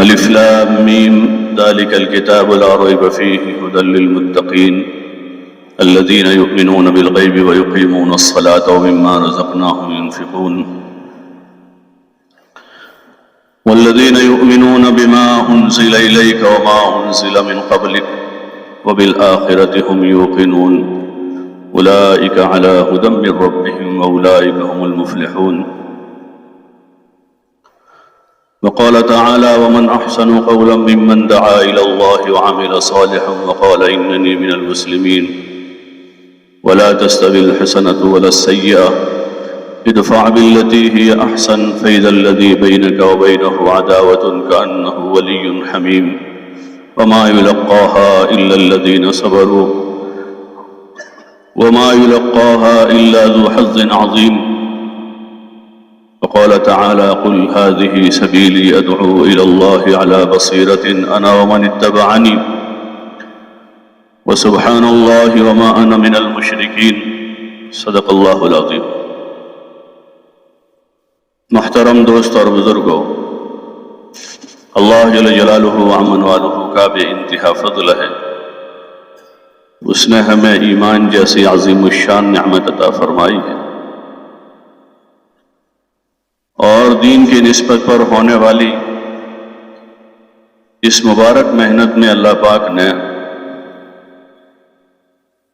الف لام میم ذلك الكتاب لا ريب فيه هدى للمتقين الذين يؤمنون بالغيب ويقيمون الصلاة ومما رزقناهم ينفقون والذين يؤمنون بما أنزل إليك وما أنزل من قبلك وبالآخرة هم يوقنون أولئك على هدى من ربهم وأولئك هم المفلحون وقال تعالى ومن أحسن قولا ممن دعا إلى الله وعمل صالحا وقال إنني من المسلمين ولا تستوي الحسنة ولا السيئة ادفع بالتي هي أحسن فإذا الذي بينك وبينه عداوة كأنه ولي حميم وما يلقاها إلا الذين صبروا وما يلقاها إلا ذو حظ عظيم وقال تعالى قل هذه سبيلي أدعو إلى الله على بصيرة أنا ومن اتبعني وسبحان الله وما أنا من المشركين صدق الله العظيم۔ محترم دوست اور بزرگوں، اللہ جل جلالہ وعمن والہ کا بے انتہا فضل ہے۔ اس نے ہمیں ایمان جیسی عظیم الشان نعمت عطا فرمائی ہے، اور دین کی نسبت پر ہونے والی اس مبارک محنت میں اللہ پاک نے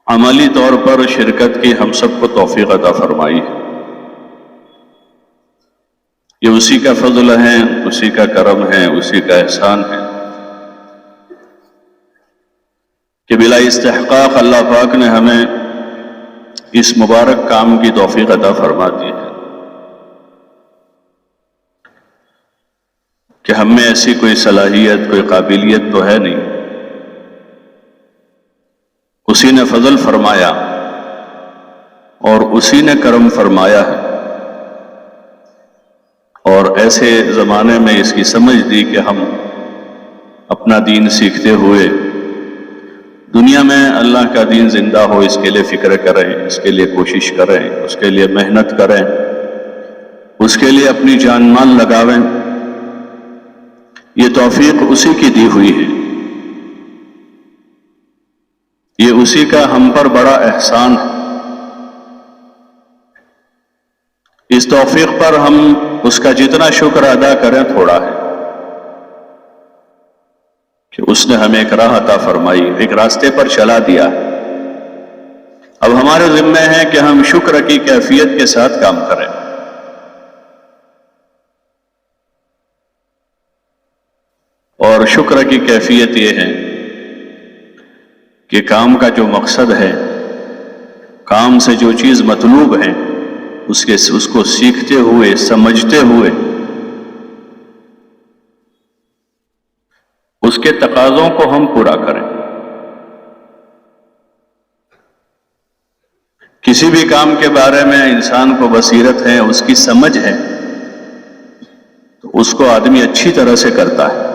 عملی طور پر شرکت کی ہم سب کو توفیق عطا فرمائی ہے۔ یہ اسی کا فضل ہے، اسی کا کرم ہے، اسی کا احسان ہے کہ بلا استحقاق اللہ پاک نے ہمیں اس مبارک کام کی توفیق عطا فرما دی ہے کہ ہم میں ایسی کوئی صلاحیت، کوئی قابلیت تو ہے نہیں، اسی نے فضل فرمایا اور اسی نے کرم فرمایا ہے، اور ایسے زمانے میں اس کی سمجھ دی کہ ہم اپنا دین سیکھتے ہوئے دنیا میں اللہ کا دین زندہ ہو اس کے لیے فکر کریں، اس کے لیے کوشش کریں، اس کے لیے محنت کریں، اس کے لیے اپنی جان مال لگاویں۔ یہ توفیق اسی کی دی ہوئی ہے، یہ اسی کا ہم پر بڑا احسان ہے۔ اس توفیق پر ہم اس کا جتنا شکر ادا کریں تھوڑا ہے کہ اس نے ہمیں ایک راہ عطا فرمائی، ایک راستے پر چلا دیا۔ اب ہمارے ذمہ ہے کہ ہم شکر کی کیفیت کے ساتھ کام کریں، اور شکر کی کیفیت یہ ہے کہ کام کا جو مقصد ہے، کام سے جو چیز مطلوب ہے، اس کو سیکھتے ہوئے، سمجھتے ہوئے، اس کے تقاضوں کو ہم پورا کریں۔ کسی بھی کام کے بارے میں انسان کو بصیرت ہے، اس کی سمجھ ہے، تو اس کو آدمی اچھی طرح سے کرتا ہے۔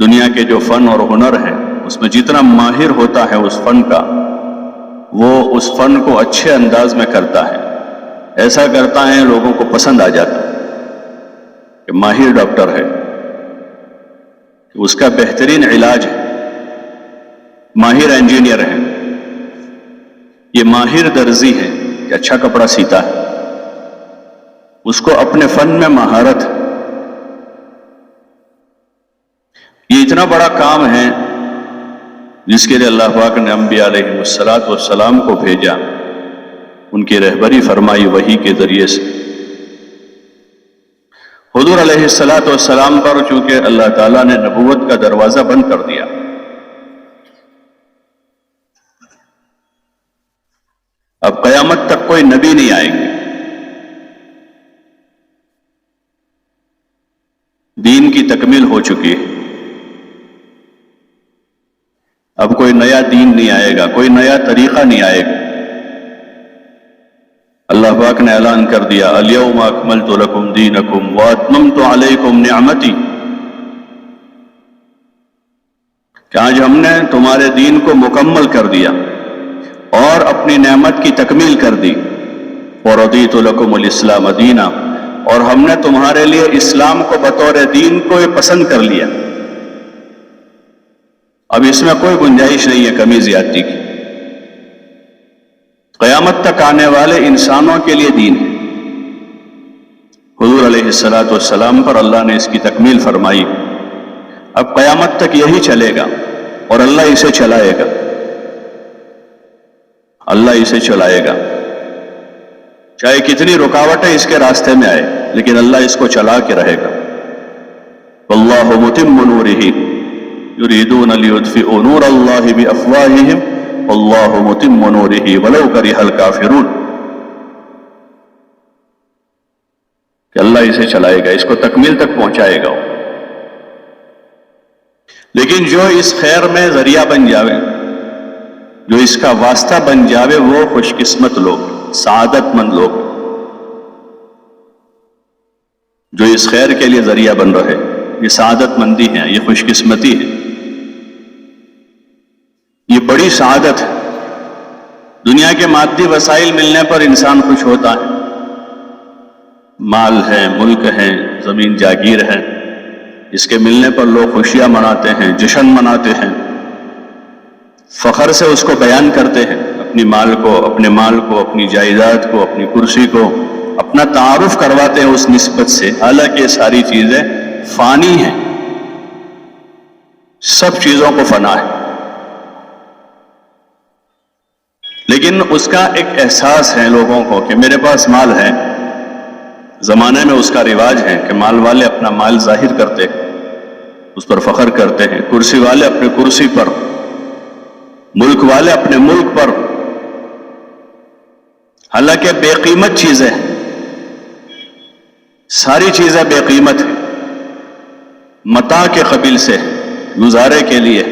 دنیا کے جو فن اور ہنر ہیں، اس میں جتنا ماہر ہوتا ہے اس فن کا، وہ اس فن کو اچھے انداز میں کرتا ہے، ایسا کرتا ہے لوگوں کو پسند آ جاتا ہے کہ ماہر ڈاکٹر ہے، کہ اس کا بہترین علاج ہے، ماہر انجینئر ہے، یہ ماہر درزی ہے کہ اچھا کپڑا سیتا ہے، اس کو اپنے فن میں مہارت ہے۔ یہ اتنا بڑا کام ہے جس کے لیے اللہ پاک نے انبیاء علیہ السلام کو بھیجا، ان کی رہبری فرمائی وحی کے ذریعے سے۔ حضور علیہ السلام پر چونکہ اللہ تعالیٰ نے نبوت کا دروازہ بند کر دیا، اب قیامت تک کوئی نبی نہیں آئیں گے، دین کی تکمیل ہو چکی ہے، اب کوئی نیا دین نہیں آئے گا، کوئی نیا طریقہ نہیں آئے گا۔ اللہ پاک نے اعلان کر دیا الیوم اکملت لکم دینکم واتممت علیکم نعمتی، کہ آج ہم نے تمہارے دین کو مکمل کر دیا اور اپنی نعمت کی تکمیل کر دی۔ وَرَضِيتُ لَكُمُ الْإِسْلَامَ دِينًا، اور ہم نے تمہارے لیے اسلام کو بطور دین کو پسند کر لیا. اب اس میں کوئی گنجائش نہیں ہے کمی زیادتی کی. قیامت تک آنے والے انسانوں کے لیے دین ہے. حضور علیہ الصلاۃ والسلام پر اللہ نے اس کی تکمیل فرمائی. اب قیامت تک یہی چلے گا اور اللہ اسے چلائے گا. اللہ اسے چلائے گا چاہے کتنی رکاوٹیں اس کے راستے میں آئے، لیکن اللہ اس کو چلا کے رہے گا. واللہ متم نورہ یریدون لیطفئوا نور اللہ بافواہہم واللہ متم نورہ ولو کرہ الکافرون. کہ اللہ اسے چلائے گا، اس کو تکمیل تک پہنچائے گا. لیکن جو اس خیر میں ذریعہ بن جاوے، جو اس کا واسطہ بن جاوے، وہ خوش قسمت لوگ، سعادت مند لوگ جو اس خیر کے لیے ذریعہ بن رہے. یہ سعادت مندی ہے، یہ خوش قسمتی ہے، یہ بڑی سعادت ہے. دنیا کے مادی وسائل ملنے پر انسان خوش ہوتا ہے، مال ہے، ملک ہے، زمین جاگیر ہے، اس کے ملنے پر لوگ خوشیاں مناتے ہیں، جشن مناتے ہیں، فخر سے اس کو بیان کرتے ہیں، اپنے مال کو، اپنی جائیداد کو، اپنی کرسی کو اپنا تعارف کرواتے ہیں اس نسبت سے. حالانکہ یہ ساری چیزیں فانی ہیں، سب چیزوں کو فنا ہے. لیکن اس کا ایک احساس ہے لوگوں کو کہ میرے پاس مال ہے. زمانے میں اس کا رواج ہے کہ مال والے اپنا مال ظاہر کرتے ہیں، اس پر فخر کرتے ہیں. کرسی والے اپنے کرسی پر، ملک والے اپنے ملک پر. حالانکہ بے قیمت چیزیں ہیں، ساری چیزیں بے قیمت ہیں، متاع کے قبیل سے، گزارے کے لیے،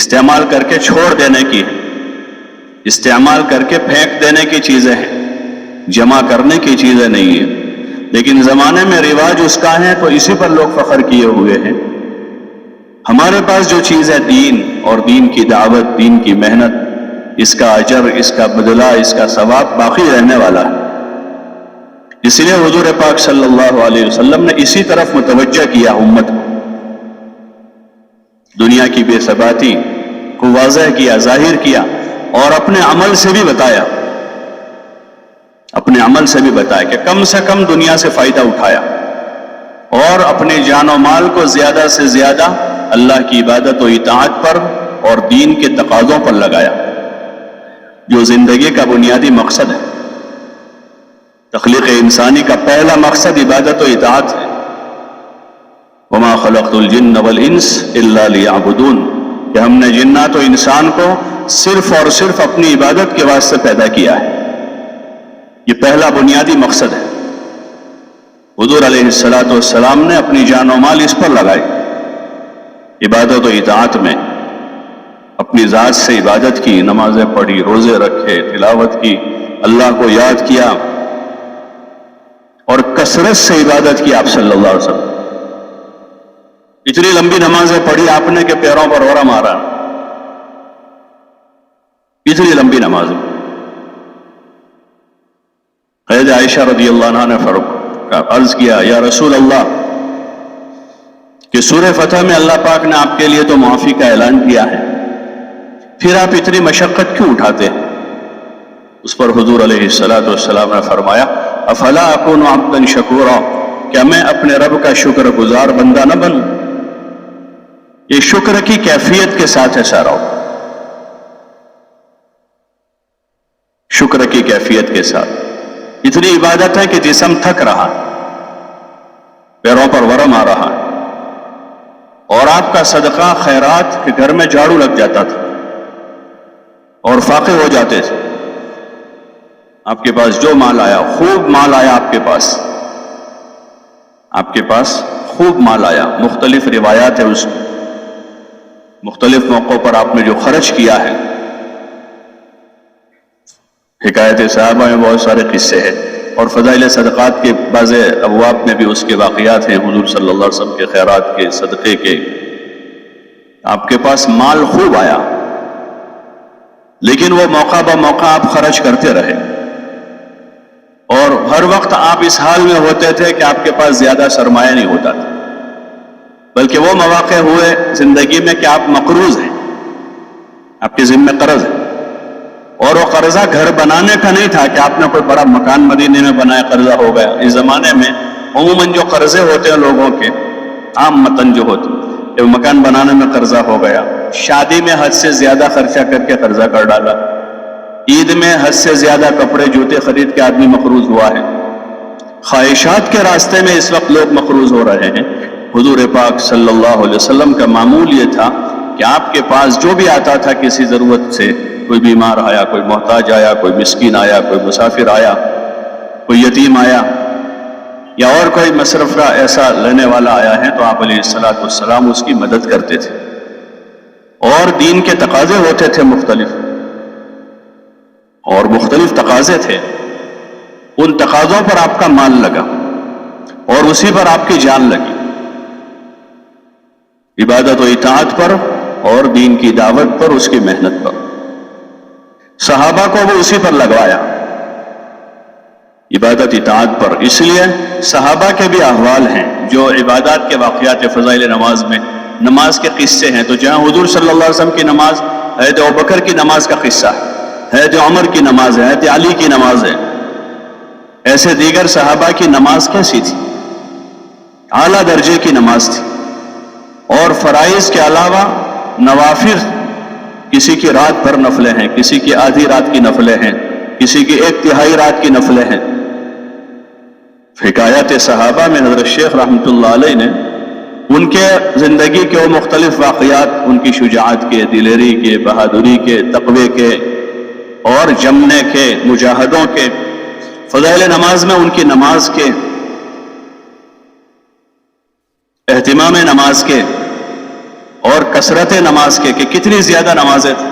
استعمال کر کے چھوڑ دینے کی ہے، استعمال کر کے پھینک دینے کی چیزیں ہیں، جمع کرنے کی چیزیں نہیں ہیں. لیکن زمانے میں رواج اس کا ہے تو اسی پر لوگ فخر کیے ہوئے ہیں. ہمارے پاس جو چیز ہے دین، اور دین کی دعوت، دین کی محنت، اس کا اجر، اس کا بدلہ، اس کا ثواب باقی رہنے والا ہے. اس لیے حضور پاک صلی اللہ علیہ وسلم نے اسی طرف متوجہ کیا امت کو. دنیا کی بے ثباتی کو واضح کیا، ظاہر کیا، اور اپنے عمل سے بھی بتایا، کہ کم سے کم دنیا سے فائدہ اٹھایا اور اپنے جان و مال کو زیادہ سے زیادہ اللہ کی عبادت و اطاعت پر اور دین کے تقاضوں پر لگایا، جو زندگی کا بنیادی مقصد ہے. تخلیق انسانی کا پہلا مقصد عبادت و اطاعت ہے. وما خلقت الجن والانس الا لیعبدون، کہ ہم نے جنات و انسان کو صرف اور صرف اپنی عبادت کے واسطے پیدا کیا ہے. یہ پہلا بنیادی مقصد ہے. حضور علیہ الصلاۃ والسلام نے اپنی جان و مال اس پر لگائی، عبادت و اطاعت میں. اپنی ذات سے عبادت کی، نمازیں پڑھی، روزے رکھے، تلاوت کی، اللہ کو یاد کیا، اور کثرت سے عبادت کی آپ صلی اللہ علیہ وسلم. اتنی لمبی نمازیں پڑھی آپ نے کہ پیروں پر اورا مارا. اتنی لمبی نمازیں. حضرت عائشہ رضی اللہ عنہ نے عرض کیا، یا رسول اللہ، کہ سورہ فتح میں اللہ پاک نے آپ کے لیے تو معافی کا اعلان کیا ہے، پھر آپ اتنی مشقت کیوں اٹھاتے ہیں؟ اس پر حضور علیہ الصلاۃ والسلام نے فرمایا، افلا اکون عبدا شکورا، کیا میں اپنے رب کا شکر گزار بندہ نہ بنوں؟ یہ شکر کی کیفیت کے ساتھ ہے سارا، شکر کی کیفیت کے ساتھ. اتنی عبادت ہے کہ جسم تھک رہا، پیروں پر ورم آ رہا، اور آپ کا صدقہ خیرات کے گھر میں جھاڑو لگ جاتا تھا اور فاقے ہو جاتے تھے. آپ کے پاس جو مال آیا، خوب مال آیا، آپ کے پاس خوب مال آیا. مختلف روایات ہیں اس میں، مختلف موقعوں پر آپ نے جو خرچ کیا ہے. حکایت صحابہ میں بہت سارے قصے ہیں، اور فضائل صدقات کے بعض ابواب میں بھی اس کے واقعات ہیں. حضور صلی اللہ علیہ وسلم کے خیرات کے، صدقے کے. آپ کے پاس مال خوب آیا، لیکن وہ موقع بہ موقع آپ خرچ کرتے رہے، اور ہر وقت آپ اس حال میں ہوتے تھے کہ آپ کے پاس زیادہ سرمایہ نہیں ہوتا تھا، بلکہ وہ مواقع ہوئے زندگی میں کہ آپ مقروض ہیں، آپ کے ذمہ قرض ہے، اور وہ قرضہ گھر بنانے کا نہیں تھا کہ آپ نے کوئی بڑا مکان مدینے میں بنایا قرضہ ہو گیا۔ اس زمانے میں عموماً جو قرضے ہوتے ہیں لوگوں کے، عام متن جو ہوتے ہیں، کہ مکان بنانے میں قرضہ ہو گیا، شادی میں حد سے زیادہ خرچہ کر کے قرضہ کر ڈالا، عید میں حد سے زیادہ کپڑے جوتے خرید کے آدمی مقروض ہوا ہے، خواہشات کے راستے میں اس وقت لوگ مقروض ہو رہے ہیں۔ حضور پاک صلی اللہ علیہ وسلم کا معمول یہ تھا کہ آپ کے پاس جو بھی آتا تھا کسی ضرورت سے، کوئی بیمار آیا، کوئی محتاج آیا، کوئی مسکین آیا، کوئی مسافر آیا، کوئی یتیم آیا، یا اور کوئی مصرف کا ایسا لینے والا آیا ہے، تو آپ علیہ السلام اس کی مدد کرتے تھے۔ اور دین کے تقاضے ہوتے تھے مختلف، اور مختلف تقاضے تھے، ان تقاضوں پر آپ کا مال لگا اور اسی پر آپ کی جان لگی، عبادت و اطاعت پر اور دین کی دعوت پر، اس کی محنت پر۔ صحابہ کو وہ اسی پر لگوایا، عبادت اطاعت پر۔ اس لیے صحابہ کے بھی احوال ہیں جو عبادات کے واقعات فضائل نماز میں، نماز کے قصے ہیں، تو جہاں حضور صلی اللہ علیہ وسلم کی نماز، حضرت ابوبکر کی نماز کا قصہ ہے، حضرت عمر کی نماز ہے، حضرت علی کی نماز ہے، ایسے دیگر صحابہ کی نماز کیسی تھی؟ اعلیٰ درجے کی نماز تھی، اور فرائض کے علاوہ نوافل، کسی کی رات بھر نفلیں ہیں، کسی کی آدھی رات کی نفلیں ہیں، کسی کی 1/3 رات کی نفلیں ہیں۔ حکایات صحابہ میں حضرت شیخ رحمۃ اللہ علیہ نے ان کے زندگی کے وہ مختلف واقعات، ان کی شجاعت کے، دلیری کے، بہادری کے، تقوی کے اور جمنے کے، مجاہدوں کے، فضائل نماز میں ان کی نماز کے، اہتمام نماز کے اور کثرت نماز کے، کہ کتنی زیادہ نمازیں تھیں۔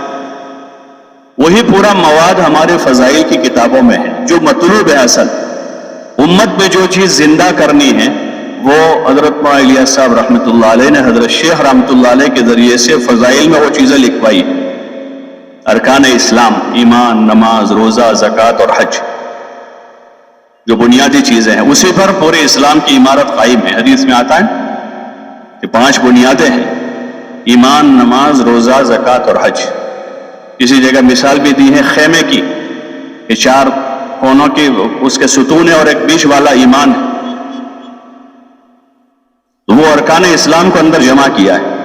وہی پورا مواد ہمارے فضائل کی کتابوں میں ہے، جو مطلوب ہے۔ اصل امت میں جو چیز زندہ کرنی ہے، وہ حضرت مولانا الیاس صاحب رحمۃ اللہ علیہ نے حضرت شیخ رحمۃ اللہ علیہ کے ذریعے سے فضائل میں وہ چیزیں لکھوائی، ارکان اسلام، ایمان، نماز، روزہ، زکوٰۃ اور حج، جو بنیادی چیزیں ہیں، اسی پر پورے اسلام کی عمارت قائم ہے۔ حدیث میں آتا ہے کہ 5 بنیادیں ہیں، ایمان، نماز، روزہ، زکوٰۃ اور حج۔ کسی جگہ مثال بھی دی ہے خیمے کی، کہ 4 کونوں کی اس کے ستون ہے اور ایک بیچ والا ایمان ہے، تو وہ ارکان اسلام کو اندر جمع کیا ہے،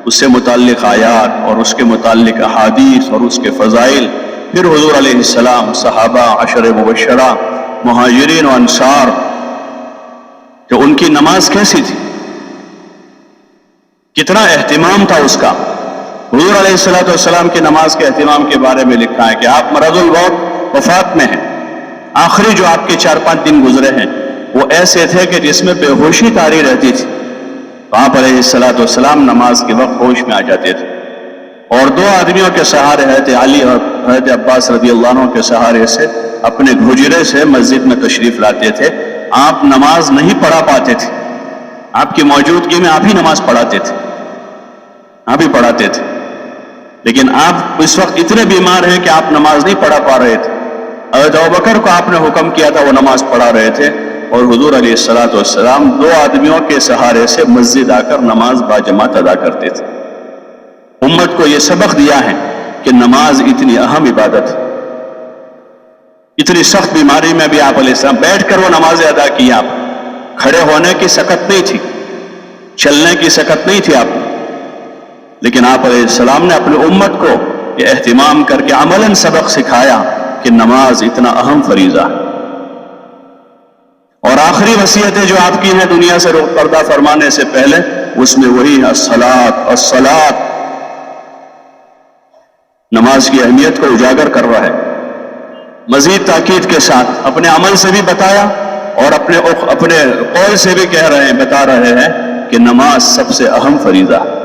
اس سے متعلق آیات اور اس کے متعلق احادیث اور اس کے فضائل، پھر حضور علیہ السلام، صحابہ، عشر مبشرہ، مہاجرین و انصار، کہ ان کی نماز کیسی تھی، کتنا اہتمام تھا اس کا۔ حضور علیہ السلام کی نماز کے اہتمام کے بارے میں لکھا ہے کہ آپ مرض الموت، وفات میں ہیں، آخری جو آپ کے 4-5 دن گزرے ہیں وہ ایسے تھے کہ جس میں بے ہوشی طاری رہتی تھی، تو آپ علیہ السلام نماز کے وقت ہوش میں آ جاتے تھے، اور 2 آدمیوں کے سہارے، حضرت علی اور حضرت عباس رضی اللہ عنہ کے سہارے سے اپنے گھجرے سے مسجد میں تشریف لاتے تھے۔ آپ نماز نہیں پڑھا پاتے تھے، آپ کی موجودگی میں آپ ہی نماز پڑھاتے تھے، آپ ہی پڑھاتے تھے، لیکن آپ اس وقت اتنے بیمار ہیں کہ آپ نماز نہیں پڑھا پا رہے تھے۔ حضرت ابوبکر کو آپ نے حکم کیا تھا، وہ نماز پڑھا رہے تھے، اور حضور علیہ السلام 2 آدمیوں کے سہارے سے مسجد آ کر نماز باجماعت ادا کرتے تھے۔ امت کو یہ سبق دیا ہے کہ نماز اتنی اہم عبادت ہے۔ اتنی سخت بیماری میں بھی آپ علیہ السلام بیٹھ کر وہ نمازیں ادا کی، آپ کھڑے ہونے کی سکت نہیں تھی، چلنے کی سکت نہیں تھی آپ، لیکن آپ علیہ السلام نے اپنی امت کو یہ اہتمام کر کے عملاً سبق سکھایا کہ نماز اتنا اہم فریضہ ہے۔ اور آخری وصیتیں جو آپ کی ہیں دنیا سے رخ پردہ فرمانے سے پہلے، اس میں وہی ہے الصلاۃ، نماز کی اہمیت کو اجاگر کر رہا ہے، مزید تاکید کے ساتھ اپنے عمل سے بھی بتایا اور اپنے قول سے بھی بتا رہے ہیں کہ نماز سب سے اہم فریضہ ہے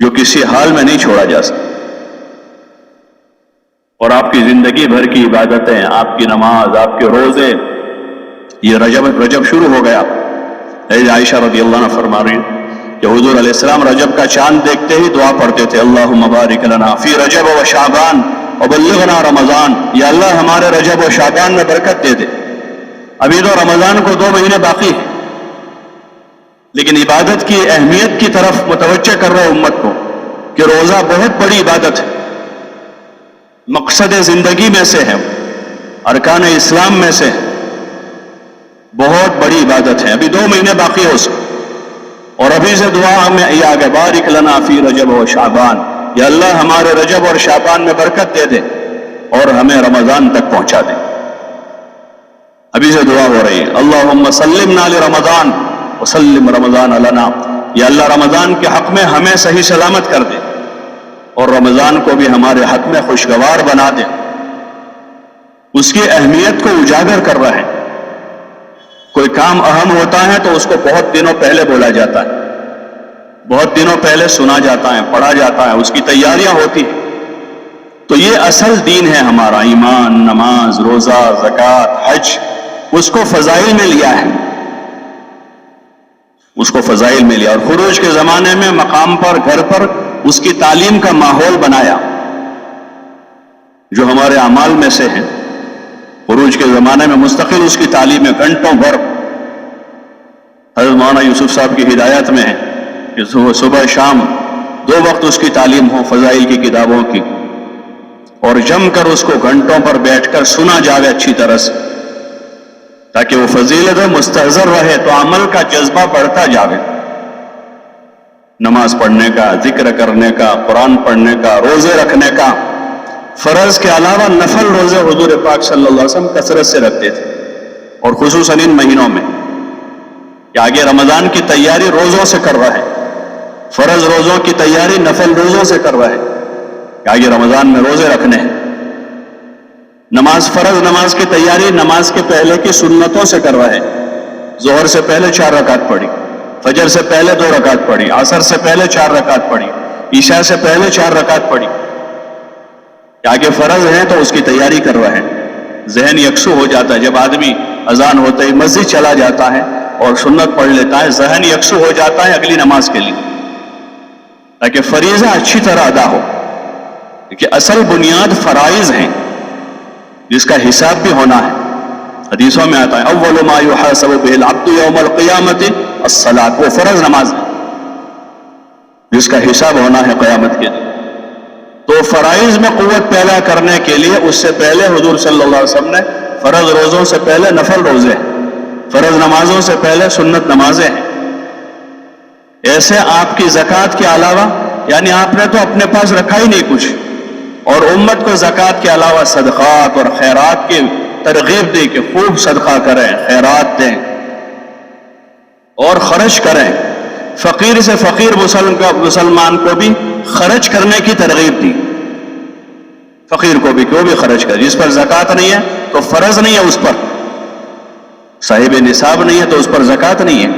جو کسی حال میں نہیں چھوڑا جا سکتا۔ اور آپ کی زندگی بھر کی عبادتیں، آپ کی نماز، آپ کے روزے، یہ رجب شروع ہو گیا۔ عائشہ رضی اللہ عنہ فرما رہی ہیں کہ حضور علیہ السلام رجب کا چاند دیکھتے ہی دعا پڑھتے تھے، اللہم بارک لنا فی رجب و شعبان وبلغنا رمضان، یا اللہ ہمارے رجب و شعبان میں برکت دے دے۔ ابھی تو رمضان کو 2 مہینے باقی ہیں، لیکن عبادت کی اہمیت کی طرف متوجہ کر رہے امت کو کہ روزہ بہت بڑی عبادت ہے، مقصد زندگی میں سے ہے، ارکان اسلام میں سے ہے، بہت بڑی عبادت ہے۔ ابھی 2 مہینے باقی ہے اس کو، اور ابھی سے دعا میں یہ آگے بارک لنا فی رجب و شعبان، یا اللہ ہمارے رجب اور شعبان میں برکت دے دے اور ہمیں رمضان تک پہنچا دے۔ ابھی سے دعا ہو رہی ہے، اللہم سلمنا لرمضان وسلم رمضان لنا، یا اللہ رمضان کے حق میں ہمیں صحیح سلامت کر دے اور رمضان کو بھی ہمارے حق میں خوشگوار بنا دے۔ اس کی اہمیت کو اجاگر کر رہے ہیں۔ کوئی کام اہم ہوتا ہے تو اس کو بہت دنوں پہلے بولا جاتا ہے، بہت دنوں پہلے سنا جاتا ہے، پڑھا جاتا ہے، اس کی تیاریاں ہوتی ہیں۔ تو یہ اصل دین ہے ہمارا، ایمان، نماز، روزہ، زکوٰۃ، حج، اس کو فضائل میں لیا ہے، اس کو فضائل میں لیا، اور خروج کے زمانے میں مقام پر، گھر پر اس کی تعلیم کا ماحول بنایا، جو ہمارے اعمال میں سے ہیں۔ خروج کے زمانے میں مستقل اس کی تعلیم ہے، گھنٹوں بھر۔ حضرت مولانا یوسف صاحب کی ہدایت میں ہے کہ صبح شام 2 وقت اس کی تعلیم ہو، فضائل کی کتابوں کی، اور جم کر اس کو گھنٹوں پر بیٹھ کر سنا جاوے اچھی طرح سے، تاکہ وہ فضیلت مستحضر رہے تو عمل کا جذبہ بڑھتا جاوے، نماز پڑھنے کا، ذکر کرنے کا، قرآن پڑھنے کا، روزے رکھنے کا۔ فرض کے علاوہ نفل روزے حضور پاک صلی اللہ علیہ وسلم کثرت سے رکھتے تھے، اور خصوصاً ان مہینوں میں کہ آگے رمضان کی تیاری روزوں سے کر رہا ہے، فرض روزوں کی تیاری نفل روزوں سے کر رہا ہے کہ آگے رمضان میں روزے رکھنے ہیں۔ نماز، فرض نماز کی تیاری نماز کے پہلے کی سنتوں سے کر رہا ہے، ظہر سے پہلے 4 رکعت پڑھی، فجر سے پہلے 2 رکعت پڑھی، عصر سے پہلے 4 رکعت پڑھی، عشاء سے پہلے 4 رکعت پڑھی، کہ آگے فرض ہیں تو اس کی تیاری کر رہے ہیں۔ ذہن یکسو ہو جاتا ہے جب آدمی اذان ہوتے ہی مسجد چلا جاتا ہے اور سنت پڑھ لیتا ہے، ذہن یکسو ہو جاتا ہے اگلی نماز کے لیے، تاکہ فریضہ اچھی طرح ادا ہو، کیونکہ اصل بنیاد فرائض ہیں جس کا حساب بھی ہونا ہے۔ حدیثوں میں آتا ہے اول ما یحاسب به العبد یوم القیامت الصلاۃ، وہ فرض نماز ہے جس کا حساب ہونا ہے قیامت کے دن۔ تو فرائض میں قوت پیدا کرنے کے لیے اس سے پہلے حضور صلی اللہ علیہ وسلم نے فرض روزوں سے پہلے نفل روزے ہیں، فرض نمازوں سے پہلے سنت نمازیں ہیں۔ ایسے آپ کی زکوٰۃ کے علاوہ، یعنی آپ نے تو اپنے پاس رکھا ہی نہیں کچھ، اور امت کو زکوٰۃ کے علاوہ صدقات اور خیرات کی ترغیب دی کہ خوب صدقہ کریں، خیرات دیں اور خرچ کریں۔ فقیر سے فقیر مسلمان کو بھی خرچ کرنے کی ترغیب دی، فقیر کو بھی کہ وہ بھی خرچ کرے، جس پر زکوٰۃ نہیں ہے تو فرض نہیں ہے اس پر، صاحب نصاب نہیں ہے تو اس پر زکوٰۃ نہیں ہے،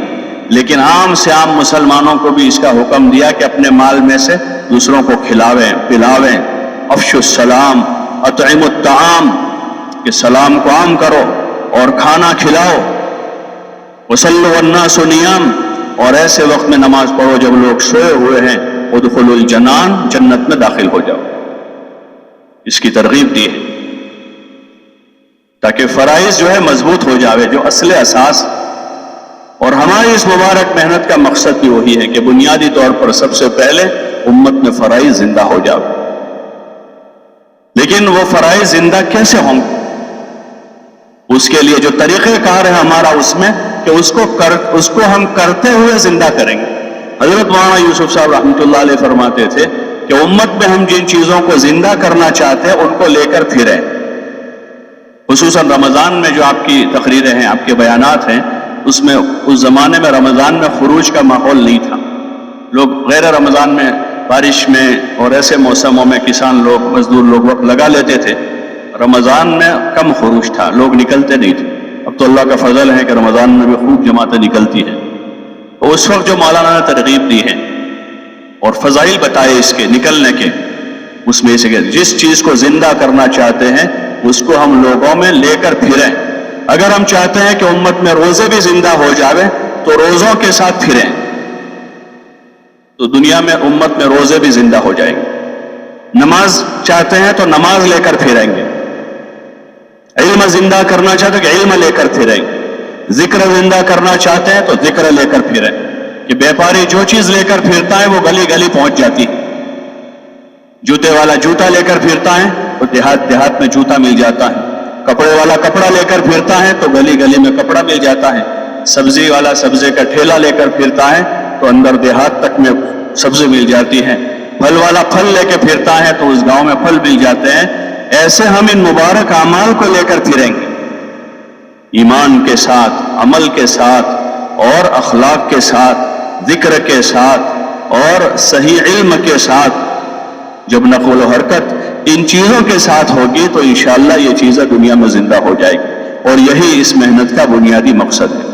لیکن عام سے عام مسلمانوں کو بھی اس کا حکم دیا کہ اپنے مال میں سے دوسروں کو کھلاویں، پلاویں۔ افشوا السلام، اطعموا الطعام، کہ سلام کو عام کرو اور کھانا کھلاؤ۔ وصلوا والناس نیام، اور ایسے وقت میں نماز پڑھو جب لوگ سوئے ہوئے ہیں۔ ادخلوا الجنان، جنت میں داخل ہو جاؤ۔ اس کی ترغیب دی ہے تاکہ فرائض جو ہے مضبوط ہو جاوے، جو اصل اساس۔ اور ہماری اس مبارک محنت کا مقصد بھی وہی ہے کہ بنیادی طور پر سب سے پہلے امت میں فرائض زندہ ہو جاوے۔ لیکن وہ فرائض زندہ کیسے ہوں گے؟ اس کے لیے جو طریقہ کار ہے ہمارا اس میں کہ اس کو ہم کرتے ہوئے زندہ کریں گے۔ حضرت مولانا یوسف صاحب رحمۃ اللہ علیہ فرماتے تھے کہ امت میں ہم جن چیزوں کو زندہ کرنا چاہتے ہیں ان کو لے کر پھریں۔ خصوصاً رمضان میں جو آپ کی تقریریں ہیں، آپ کے بیانات ہیں، اس میں اس زمانے میں رمضان میں خروج کا ماحول نہیں تھا۔ لوگ غیر رمضان میں، بارش میں اور ایسے موسموں میں کسان لوگ، مزدور لوگ وقت لگا لیتے تھے۔ رمضان میں کم خروج تھا، لوگ نکلتے نہیں تھے۔ اب تو اللہ کا فضل ہے کہ رمضان میں بھی خوب جماعتیں نکلتی ہیں۔ تو اس وقت جو مولانا نے ترغیب دی ہے اور فضائل بتائے اس کے نکلنے کے، اس میں سے جس چیز کو زندہ کرنا چاہتے ہیں اس کو ہم لوگوں میں لے کر پھریں۔ اگر ہم چاہتے ہیں کہ امت میں روزے بھی زندہ ہو جاوے تو روزوں کے ساتھ پھریں، تو دنیا میں امت میں روزے بھی زندہ ہو جائیں گے۔ نماز چاہتے ہیں تو نماز لے کر پھریں گے، علم زندہ کرنا چاہتے ہیں کہ علم لے کر پھریں گے، ذکر زندہ کرنا چاہتے ہیں تو ذکر لے کر پھریں۔ کہ بیپاری جو چیز لے کر پھرتا ہے وہ گلی گلی پہنچ جاتی ہے، جوتے والا جوتا لے کر پھرتا ہے تو دیہات دیہات میں جوتا مل جاتا ہے، کپڑے والا کپڑا لے کر پھرتا ہے تو گلی گلی میں کپڑا مل جاتا ہے، سبزی والا سبزی کا ٹھیلا لے کر پھرتا ہے تو اندر دیہات تک میں سبزی مل جاتی ہے، پھل والا پھل لے کے پھرتا ہے تو اس گاؤں میں پھل مل جاتے ہیں۔ ایسے ہم ان مبارک اعمال کو لے کر پھریں گے، ایمان کے ساتھ، عمل کے ساتھ اور اخلاق کے ساتھ، ذکر کے ساتھ اور صحیح علم کے ساتھ۔ جب نقل و حرکت ان چیزوں کے ساتھ ہوگی تو انشاءاللہ یہ چیزیں دنیا میں زندہ ہو جائے گی، اور یہی اس محنت کا بنیادی مقصد ہے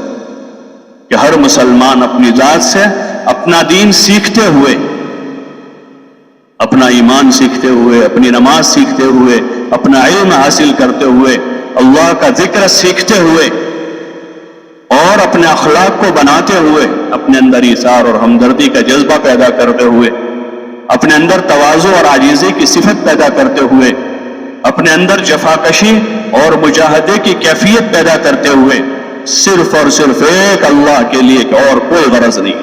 کہ ہر مسلمان اپنی ذات سے اپنا دین سیکھتے ہوئے، اپنا ایمان سیکھتے ہوئے، اپنی نماز سیکھتے ہوئے، اپنا علم حاصل کرتے ہوئے، اللہ کا ذکر سیکھتے ہوئے اور اپنے اخلاق کو بناتے ہوئے، اپنے اندر ایثار اور ہمدردی کا جذبہ پیدا کرتے ہوئے، اپنے اندر تواضع اور عاجزی کی صفت پیدا کرتے ہوئے، اپنے اندر جفاکشی اور مجاہدے کی کیفیت پیدا کرتے ہوئے، صرف اور صرف ایک اللہ کے لیے کہ اور کوئی غرض نہیں،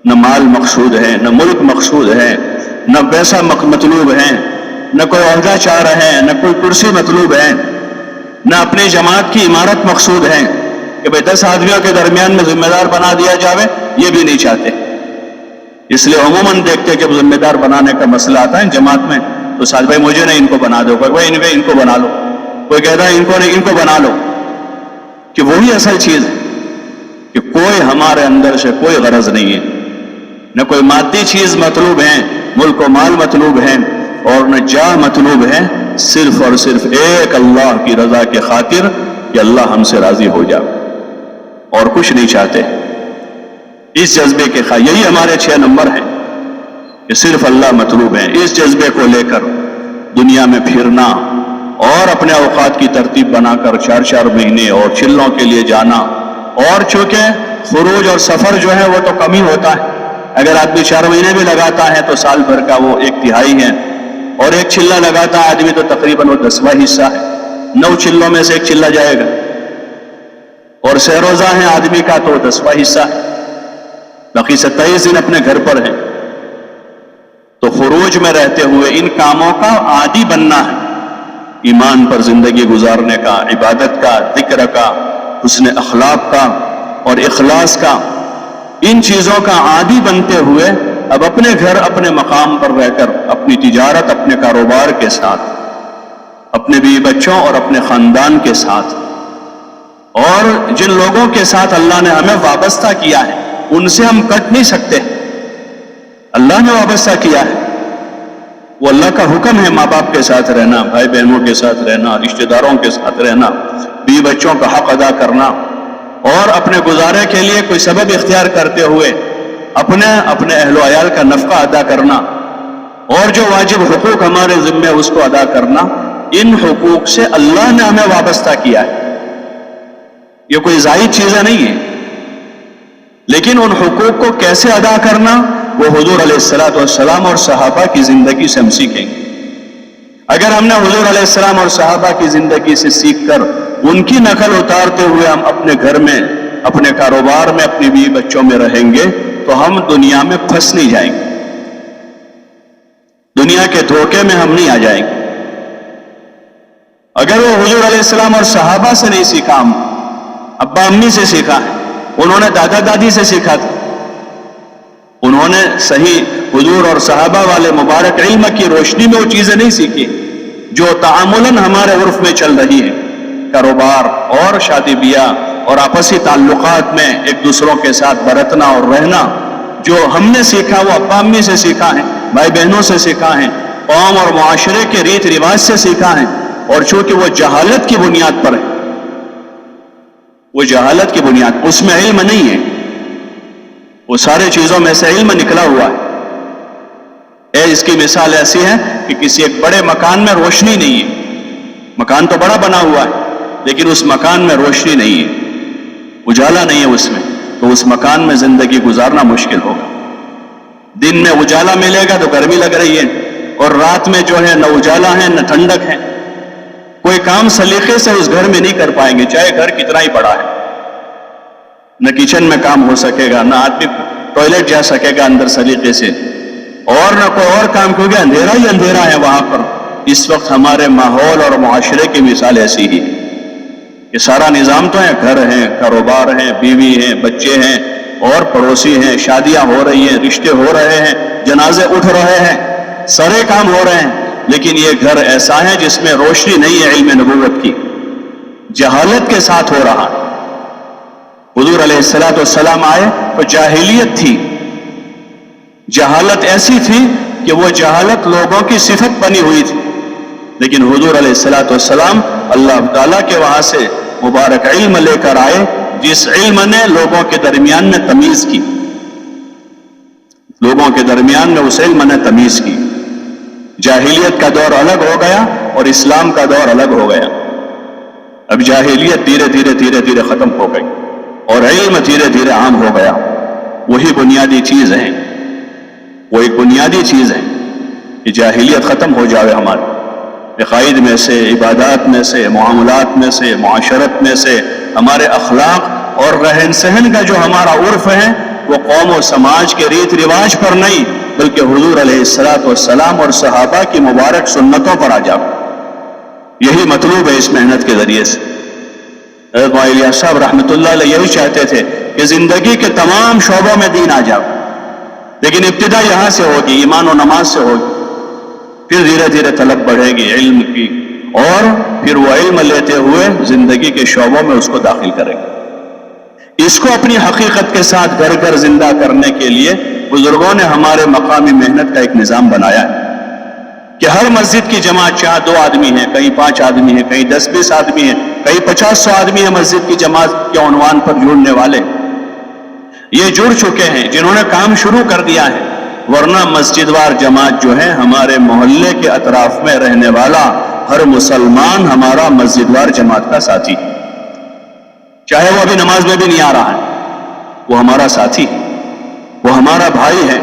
نہ مال مقصود ہے، نہ ملک مقصود ہے، نہ پیسہ مطلوب ہے، نہ کوئی عہدہ چاہ رہے ہیں، نہ کوئی کرسی مطلوب ہے، نہ اپنی جماعت کی عمارت مقصود ہے کہ بھئی 10 آدمیوں کے درمیان میں ذمہ دار بنا دیا جاوے، یہ بھی نہیں چاہتے۔ اس لیے عموماً دیکھتے جب ذمہ دار بنانے کا مسئلہ آتا ہے جماعت میں تو ساتھ بھائی مجھے نہیں، ان کو بنا دو، کوئی ان کو بنا لو، کوئی کہتا ہے ان کو نہیں، ان کو بنا لو، کہ وہی اصل چیز ہے کہ کوئی ہمارے اندر سے کوئی غرض نہیں ہے، نہ کوئی مادی چیز مطلوب ہے، ملک و مال مطلوب ہے اور نہ جاہ مطلوب ہے، صرف اور صرف ایک اللہ کی رضا کے خاطر کہ اللہ ہم سے راضی ہو جائے، اور کچھ نہیں چاہتے۔ اس جذبے کے یہی ہمارے 6 نمبر ہیں کہ صرف اللہ مطلوب ہے۔ اس جذبے کو لے کر دنیا میں پھرنا اور اپنے اوقات کی ترتیب بنا کر 4 مہینے اور چلوں کے لیے جانا، اور چونکہ خروج اور سفر جو ہے وہ تو کم ہی ہوتا ہے، اگر آدمی 4 مہینے بھی لگاتا ہے تو سال بھر کا وہ 1/3 ہے، اور 1 چلہ لگاتا ہے آدمی تو تقریباً وہ 10واں حصہ ہے، 9 چلوں میں سے 1 چلہ جائے گا، اور سہ روزہ ہے آدمی کا تو 10واں حصہ ہے، باقی 27 دن اپنے گھر پر ہیں۔ تو خروج میں رہتے ہوئے ان کاموں کا عادی بننا ہے، ایمان پر زندگی گزارنے کا، عبادت کا، ذکر کا، حسن اخلاق کا اور اخلاص کا، ان چیزوں کا عادی بنتے ہوئے اب اپنے گھر اپنے مقام پر رہ کر اپنی تجارت، اپنے کاروبار کے ساتھ، اپنے بیوی بچوں اور اپنے خاندان کے ساتھ، اور جن لوگوں کے ساتھ اللہ نے ہمیں وابستہ کیا ہے ان سے ہم کٹ نہیں سکتے، اللہ نے وابستہ کیا ہے، وہ اللہ کا حکم ہے، ماں باپ کے ساتھ رہنا، بھائی بہنوں کے ساتھ رہنا، رشتہ داروں کے ساتھ رہنا، بیوی بچوں کا حق ادا کرنا، اور اپنے گزارے کے لیے کوئی سبب اختیار کرتے ہوئے اپنے اہل و عیال کا نفقہ ادا کرنا، اور جو واجب حقوق ہمارے ذمہ اس کو ادا کرنا، ان حقوق سے اللہ نے ہمیں وابستہ کیا ہے، یہ کوئی زائد چیزیں نہیں ہیں، لیکن ان حقوق کو کیسے ادا کرنا وہ حضور علیہ السلام اور صحابہ کی زندگی سے ہم سیکھیں گے۔ اگر ہم نے حضور علیہ السلام اور صحابہ کی زندگی سے سیکھ کر ان کی نقل اتارتے ہوئے ہم اپنے گھر میں، اپنے کاروبار میں، اپنی بیوی بچوں میں رہیں گے تو ہم دنیا میں پھنس نہیں جائیں گے، دنیا کے دھوکے میں ہم نہیں آ جائیں گے۔ اگر وہ حضور علیہ السلام اور صحابہ سے نہیں سیکھا، ہم ابا امی سے سیکھا ہے، انہوں نے دادا دادی سے سیکھا تھا، انہوں نے صحیح حضور اور صحابہ والے مبارک علم کی روشنی میں وہ چیزیں نہیں سیکھی جو تعاملاً ہمارے عرف میں چل رہی ہے، کاروبار اور شادی بیاہ اور آپسی تعلقات میں ایک دوسروں کے ساتھ برتنا اور رہنا، جو ہم نے سیکھا وہ ابا امی سے سیکھا ہے، بھائی بہنوں سے سیکھا ہے، قوم اور معاشرے کے ریت رواج سے سیکھا ہے، اور چونکہ وہ جہالت کی بنیاد پر ہے، وہ جہالت کی بنیاد، اس میں علم نہیں ہے، وہ سارے چیزوں میں سے علم نکلا ہوا ہے۔ اس کی مثال ایسی ہے کہ کسی ایک بڑے مکان میں روشنی نہیں ہے، مکان تو بڑا بنا ہوا ہے لیکن اس مکان میں روشنی نہیں ہے، اجالا نہیں ہے اس میں، تو اس مکان میں زندگی گزارنا مشکل ہوگا۔ دن میں اجالا ملے گا تو گرمی لگ رہی ہے، اور رات میں جو ہے نہ اجالا ہے نہ ٹھنڈک ہے. کوئی کام سلیقے سے اس گھر میں نہیں کر پائیں گے چاہے گھر کتنا ہی بڑا ہے. نہ کچن میں کام ہو سکے گا, نہ آدمی ٹوائلٹ جا سکے گا اندر سلیقے سے, اور نہ کوئی اور کام, کیونکہ اندھیرا ہی اندھیرا ہے وہاں پر. اس وقت ہمارے ماحول اور معاشرے کی مثال ایسی ہی کہ سارا نظام تو ہے, گھر ہیں, کاروبار ہیں, بیوی ہیں, بچے ہیں اور پڑوسی ہیں, شادیاں ہو رہی ہیں, رشتے ہو رہے ہیں, جنازے اٹھ رہے ہیں, سارے کام ہو رہے ہیں, لیکن یہ گھر ایسا ہے جس میں روشنی نہیں ہے علم نبوت کی, جہالت کے ساتھ ہو رہا. حضور علیہ السلام آئے تو جاہلیت تھی, جہالت ایسی تھی کہ وہ جہالت لوگوں کی صفت بنی ہوئی تھی, لیکن حضور علیہ السلام اللہ تعالیٰ کے وہاں سے مبارک علم لے کر آئے, جس علم نے لوگوں کے درمیان میں تمیز کی, لوگوں کے درمیان میں اس علم نے تمیز کی. جاہلیت کا دور الگ ہو گیا اور اسلام کا دور الگ ہو گیا. اب جاہلیت دھیرے دھیرے دھیرے دھیرے ختم ہو گئی اور علم دھیرے دھیرے عام ہو گیا. وہی بنیادی چیز ہے, وہ ایک بنیادی چیز ہے کہ جاہلیت ختم ہو جاوے ہمارے عقائد میں سے, عبادات میں سے, معاملات میں سے, معاشرت میں سے. ہمارے اخلاق اور رہن سہن کا جو ہمارا عرف ہے وہ قوم و سماج کے ریت رواج پر نہیں بلکہ حضور علیہ السلام اور صحابہ کی مبارک سنتوں پر آ جاؤ. یہی مطلوب ہے اس محنت کے ذریعے سے. حضرت الیاس صاحب رحمۃ اللہ علیہ یہی چاہتے تھے کہ زندگی کے تمام شعبوں میں دین آ جاؤ, لیکن ابتدا یہاں سے ہوگی, ایمان و نماز سے ہوگی, پھر دھیرے دھیرے طلب بڑھے گی علم کی, اور پھر وہ علم لیتے ہوئے زندگی کے شعبوں میں اس کو داخل کرے گا. اس کو اپنی حقیقت کے ساتھ گھر گھر زندہ کرنے کے لیے بزرگوں نے ہمارے مقامی محنت کا ایک نظام بنایا ہے کہ ہر مسجد کی جماعت چاہے 2 آدمی ہیں, کہیں 5 آدمی ہیں, کہیں 10-20 آدمی ہیں, کہیں 50-100 آدمی ہیں مسجد کی جماعت کے عنوان پر جڑنے والے. یہ جڑ چکے ہیں جنہوں نے کام شروع کر دیا ہے, ورنہ مسجد وار جماعت جو ہے ہمارے محلے کے اطراف میں رہنے والا ہر مسلمان ہمارا مسجد وار جماعت کا ساتھی, چاہے وہ ابھی نماز میں بھی نہیں آ رہا ہے, وہ ہمارا ساتھی, وہ ہمارا بھائی ہے,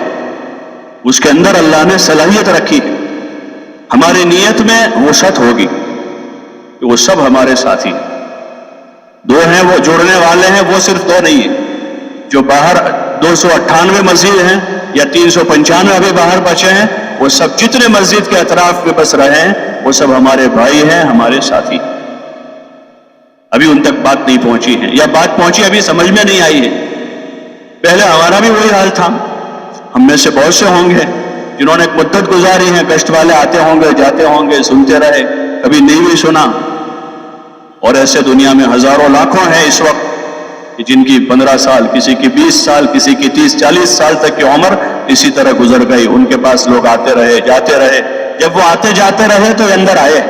اس کے اندر اللہ نے صلاحیت رکھی ہے. ہماری نیت میں وسعت ہوگی کہ وہ سب ہمارے ساتھی ہیں. 2 ہیں وہ جڑنے والے ہیں, وہ صرف 2 نہیں ہیں جو باہر 298 مسجد ہیں یا 395 ابھی باہر بچے ہیں, وہ سب جتنے مسجد کے اطراف میں بس رہے ہیں وہ سب ہمارے بھائی ہیں, ہمارے ساتھی. ابھی ان تک بات نہیں پہنچی ہے, یا بات پہنچی ابھی سمجھ میں نہیں آئی ہے. پہلے ہمارا بھی وہی حال تھا. ہم میں سے بہت سے ہوں گے جنہوں نے ایک مدت گزاری ہے, کشٹ والے آتے ہوں گے, جاتے ہوں گے, سنتے رہے, کبھی نہیں بھی سنا. اور ایسے دنیا میں ہزاروں لاکھوں ہیں اس وقت کہ جن کی 15 سال, کسی کی 20 سال, کسی کی 30-40 سال تک کی عمر اسی طرح گزر گئی. ان کے پاس لوگ آتے رہے, جاتے رہے. جب وہ آتے جاتے رہے تو اندر آئے.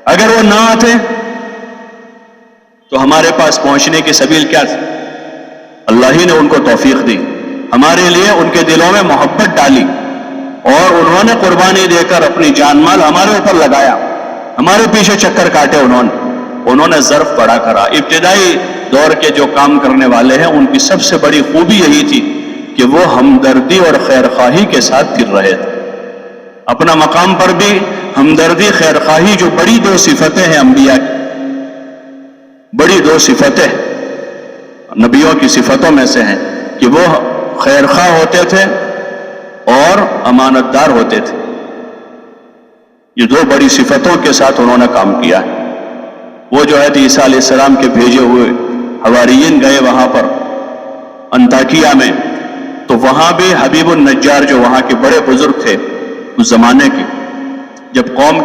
اگر وہ نہ آتے تو ہمارے پاس پہنچنے کی سبیل کیا تھی؟ اللہ ہی نے ان کو توفیق دی, ہمارے لیے ان کے دلوں میں محبت ڈالی, اور انہوں نے قربانی دے کر اپنی جان مال ہمارے اوپر لگایا, ہمارے پیچھے چکر کاٹے. انہوں نے ظرف بڑا کرا. ابتدائی دور کے جو کام کرنے والے ہیں ان کی سب سے بڑی خوبی یہی تھی کہ وہ ہمدردی اور خیرخواہی کے ساتھ گر رہے تھے. اپنا مقام پر بھی ہمدردی, خیرخواہی, جو بڑی 2 صفتیں ہیں انبیاء کی, بڑی 2 صفتیں نبیوں کی صفتوں میں سے ہیں کہ وہ خیرخواہ ہوتے تھے اور امانت دار ہوتے تھے. یہ 2 بڑی صفتوں کے ساتھ انہوں نے کام کیا ہے. وہ جو ہے عیسیٰ علیہ السلام کے بھیجے ہوئے حواریین گئے وہاں پر انطاکیہ میں, تو وہاں بھی حبیب النجار جو وہاں کے بڑے بزرگ تھے اس زمانے کے, جب قوم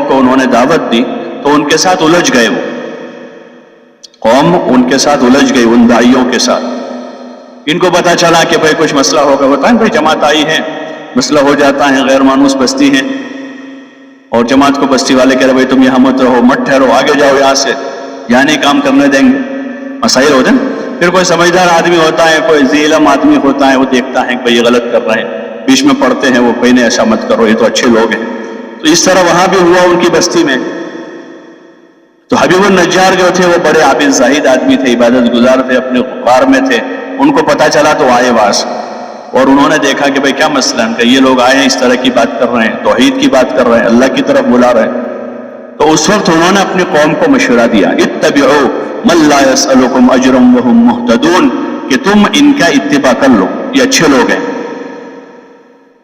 کو انہوں نے دعوت دی تو ان کے ساتھ الجھ گئے. وہ قوم ان کے ساتھ الجھ گئی, ان داعیوں کے ساتھ. ان کو پتا چلا کہ بھائی کچھ مسئلہ ہوگا, ہوتا ہے بھائی جماعت آئی ہے, مسئلہ ہو جاتا ہے, غیر مانوس بستی ہے, اور جماعت کو بستی والے کہہ رہے بھائی تم یہاں مت رہو, مت ٹھہرو, آگے جاؤ یہاں سے, یہاں نہیں کام کرنے دیں گے. مسائل ہوتے ہیں. پھر کوئی سمجھدار آدمی ہوتا ہے, کوئی ذی علم آدمی ہوتا ہے, وہ دیکھتا ہے کہ بھائی یہ غلط کر رہے ہیں, بیچ میں پڑھتے ہیں وہ, بھائی نہیں ایسا مت کرو, یہ تو اچھے لوگ ہیں. تو اس طرح وہاں بھی ہوا ان کی بستی میں. تو حبیب النجار جو تھے وہ بڑے عابد زاہد آدمی تھے, عبادت گزار تھے, اپنے غار میں تھے. ان کو پتا چلا تو آئے واس اور انہوں نے دیکھا کہ بھئی کیا مسئلہ ہے، کہ یہ لوگ آئے ہیں اس طرح کی بات کر رہے ہیں، توحید کی بات کر رہے ہیں، اللہ کی طرف بلا رہے ہیں، تو اس وقت انہوں نے اپنی قوم کو مشورہ دیا، اتبعوا من لا يسألكم اجرا وهم مهتدون، کہ تم ان کا اتباع کر لو، یہ اچھے لوگ ہیں،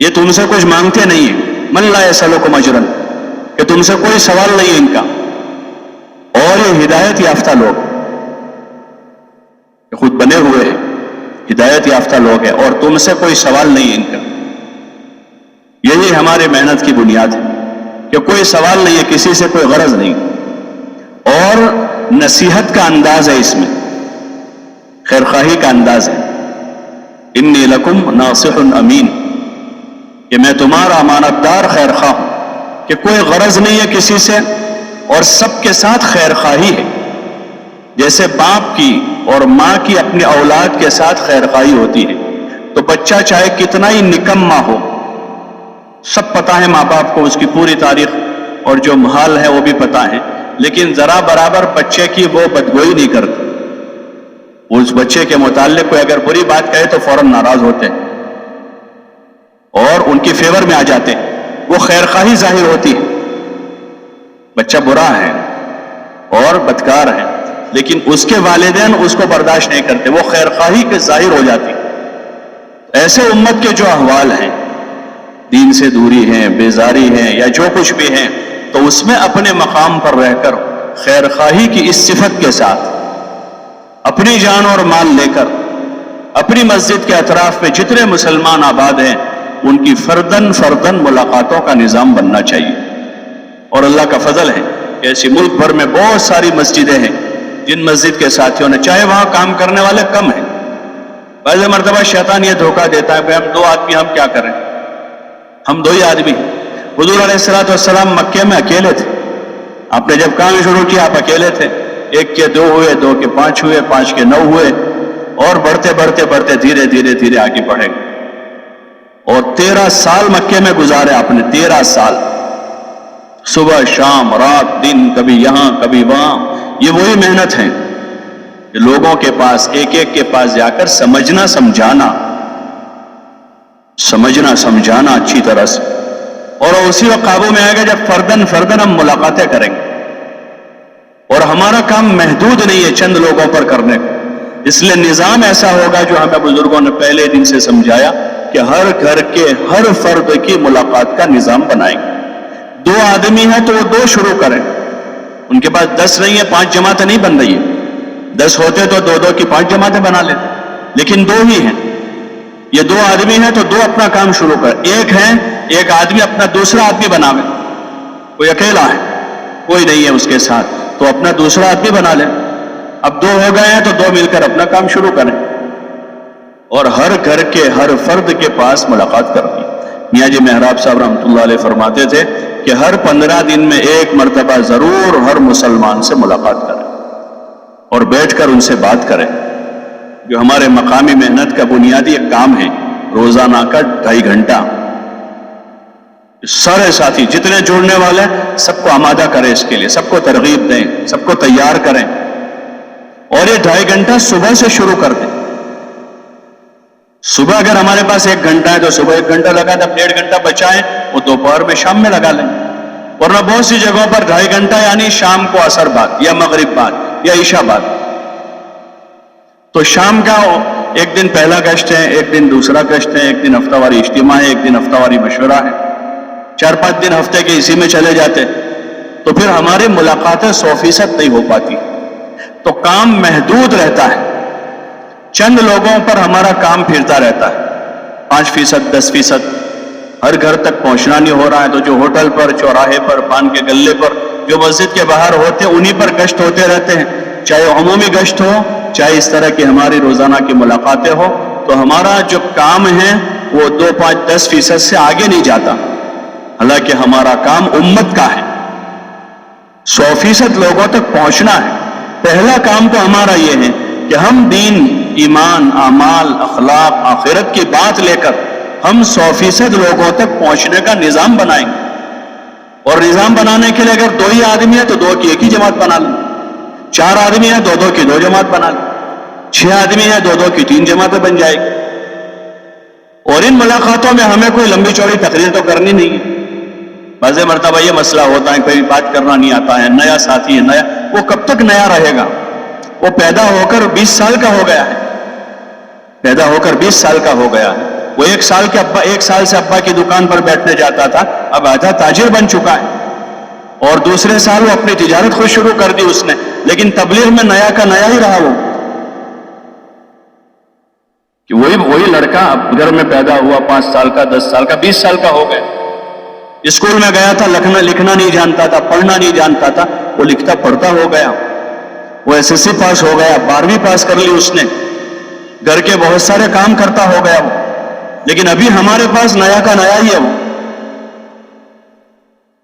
یہ تم سے کچھ مانگتے نہیں ہیں، من لا يسألكم اجرا، کہ تم سے کوئی سوال نہیں ہے ان کا، اور یہ ہدایت یافتہ لوگ خود بنے ہوئے ہیں، ہدایت یافتہ لوگ ہیں، اور تم سے کوئی سوال نہیں ہے ان کا۔ یہی ہماری محنت کی بنیاد ہے کہ کوئی سوال نہیں ہے، کسی سے کوئی غرض نہیں، اور نصیحت کا انداز ہے اس میں، خیرخواہی کا انداز ہے، انی لکم ناصح امین، کہ میں تمہارا امانت دار خیرخواہ ہوں، کہ کوئی غرض نہیں ہے کسی سے، اور سب کے ساتھ خیرخواہی ہے، جیسے باپ کی اور ماں کی اپنی اولاد کے ساتھ خیرخواہی ہوتی ہے، تو بچہ چاہے کتنا ہی نکما ہو، سب پتہ ہے ماں باپ کو اس کی پوری تاریخ اور جو حال ہے وہ بھی پتہ ہے، لیکن ذرا برابر بچے کی وہ بدگوئی نہیں کرتے، اس بچے کے متعلق کوئی اگر بری بات کہے تو فوراً ناراض ہوتے ہیں اور ان کی فیور میں آ جاتے ہیں، وہ خیرخواہی ظاہر ہوتی ہے، بچہ برا ہے اور بدکار ہے لیکن اس کے والدین اس کو برداشت نہیں کرتے، وہ خیرخواہی کے ظاہر ہو جاتی۔ ایسے امت کے جو احوال ہیں، دین سے دوری ہیں، بیزاری ہیں یا جو کچھ بھی ہیں، تو اس میں اپنے مقام پر رہ کر خیرخواہی کی اس صفت کے ساتھ اپنی جان اور مال لے کر اپنی مسجد کے اطراف میں جتنے مسلمان آباد ہیں ان کی فردن فردن ملاقاتوں کا نظام بننا چاہیے۔ اور اللہ کا فضل ہے کہ ایسی ملک بھر میں بہت ساری مسجدیں ہیں جن مسجد کے ساتھیوں نے، چاہے وہاں کام کرنے والے کم ہیں، بعض مرتبہ شیطان یہ دھوکہ دیتا ہے کہ ہم دو آدمی ہم کیا کریں، ہم دو ہی آدمی ہیں۔ حضور علیہ السلام مکے میں اکیلے تھے، آپ نے جب کام شروع کیا آپ اکیلے تھے، ایک کے 2 ہوئے، 2 کے 5 ہوئے، 5 کے 9 ہوئے، اور بڑھتے بڑھتے بڑھتے دھیرے دھیرے دھیرے آگے بڑھے، اور 13 سال مکے میں گزارے آپ نے، 13 سال، صبح شام رات دن، کبھی یہاں کبھی وہاں، یہ وہی محنت ہے کہ لوگوں کے پاس ایک ایک کے پاس جا کر سمجھنا سمجھانا اچھی طرح سے، اور اسی وقت قابو میں آئے گا جب فردن فردن ہم ملاقاتیں کریں گے، اور ہمارا کام محدود نہیں ہے چند لوگوں پر کرنے کا، اس لیے نظام ایسا ہوگا جو ہمیں بزرگوں نے پہلے دن سے سمجھایا کہ ہر گھر کے ہر فرد کی ملاقات کا نظام بنائیں گے۔ 2 آدمی ہیں تو وہ 2 شروع کریں، ان کے پاس 10 نہیں ہے، 5 جماعتیں نہیں بن رہی ہیں، 10 ہوتے تو 2 کی 5 جماعتیں بنا لیتے، لیکن 2 ہی ہیں، یہ 2 آدمی ہیں تو 2 اپنا کام شروع کر، ایک ہے ایک آدمی اپنا دوسرا آدمی بناوے، کوئی اکیلا ہے کوئی نہیں ہے اس کے ساتھ تو اپنا دوسرا آدمی بنا لے، اب 2 ہو گئے ہیں تو 2 مل کر اپنا کام شروع کریں، اور ہر گھر کے ہر فرد کے پاس ملاقات کرنی۔ میاں جی محراب صاحب رحمۃ اللہ علیہ فرماتے تھے کہ ہر 15 دن میں ایک مرتبہ ضرور ہر مسلمان سے ملاقات کریں اور بیٹھ کر ان سے بات کریں، جو ہمارے مقامی محنت کا بنیادی ایک کام ہے، روزانہ کا 2.5 گھنٹہ سارے ساتھی جتنے جڑنے والے سب کو آمادہ کریں، اس کے لیے سب کو ترغیب دیں، سب کو تیار کریں، اور یہ 2.5 گھنٹہ صبح سے شروع کر دیں۔ صبح اگر ہمارے پاس 1 گھنٹہ ہے تو صبح 1 گھنٹہ لگا دیں، 1.5 گھنٹہ بچائیں وہ دوپہر میں شام میں لگا لیں، ورنہ بہت سی جگہوں پر 2.5 گھنٹہ یعنی شام کو عصر بعد یا مغرب بعد یا عشاء بعد، تو شام کا ایک دن پہلا گشت ہے، ایک دن دوسرا گشت ہے، ایک دن ہفتہ واری اجتماع ہے، ایک دن ہفتہ واری مشورہ ہے، 4-5 دن ہفتے کے اسی میں چلے جاتے، تو پھر ہماری ملاقاتیں 100% نہیں ہو پاتی، تو کام محدود رہتا ہے، چند لوگوں پر ہمارا کام پھرتا رہتا ہے، 5%، 10%، ہر گھر تک پہنچنا نہیں ہو رہا ہے، تو جو ہوٹل پر، چوراہے پر، پان کے گلے پر، جو مسجد کے باہر ہوتے ہیں انہی پر گشت ہوتے رہتے ہیں، چاہے عمومی گشت ہو چاہے اس طرح کی ہماری روزانہ کی ملاقاتیں ہو، تو ہمارا جو کام ہے وہ 2، 5، 10% سے آگے نہیں جاتا، حالانکہ ہمارا کام امت کا ہے، 100% لوگوں تک پہنچنا ہے۔ پہلا کام تو ہمارا یہ ہے کہ ہم دین، ایمان، اعمال، اخلاق، آخرت کی بات لے کر ہم 100% لوگوں تک پہنچنے کا نظام بنائیں گے، اور نظام بنانے کے لیے اگر 2 ہی آدمی ہیں تو 2 کی 1 ہی جماعت بنا لیں، 4 آدمی ہیں 2 کی 2 جماعت بنا لیں، 6 آدمی ہیں 2 کی 3 جماعتیں بن جائے گی، اور ان ملاقاتوں میں ہمیں کوئی لمبی چوڑی تقریر تو کرنی نہیں ہے. بعض مرتبہ یہ مسئلہ ہوتا ہے کوئی بات کرنا نہیں آتا ہے, نیا ساتھی ہے, نیا, وہ کب تک نیا رہے گا؟ وہ پیدا ہو کر 20 سال کا ہو گیا ہے, پیدا ہو کر 20 سال کا ہو گیا ہے. وہ ایک سال سے ابا کی دکان پر بیٹھنے جاتا تھا, اب آدھا تاجر بن چکا ہے. اور دوسرے سال وہ اپنی تجارت خود شروع کر دی اس نے, لیکن تبلیغ میں نیا کا نیا ہی رہا. وہ کہ وہی لڑکا گھر میں پیدا ہوا 5 سال کا, 10 سال کا, 20 سال کا ہو گیا. اسکول میں گیا تھا, لکھنا نہیں جانتا تھا, پڑھنا نہیں جانتا تھا, وہ لکھتا پڑھتا ہو گیا. وہ SSC پاس ہو گیا, 12ویں پاس کر لی اس نے, گھر کے بہت سارے کام کرتا ہو گیا وہ. لیکن ابھی ہمارے پاس نیا کا نیا ہی ہے وہ.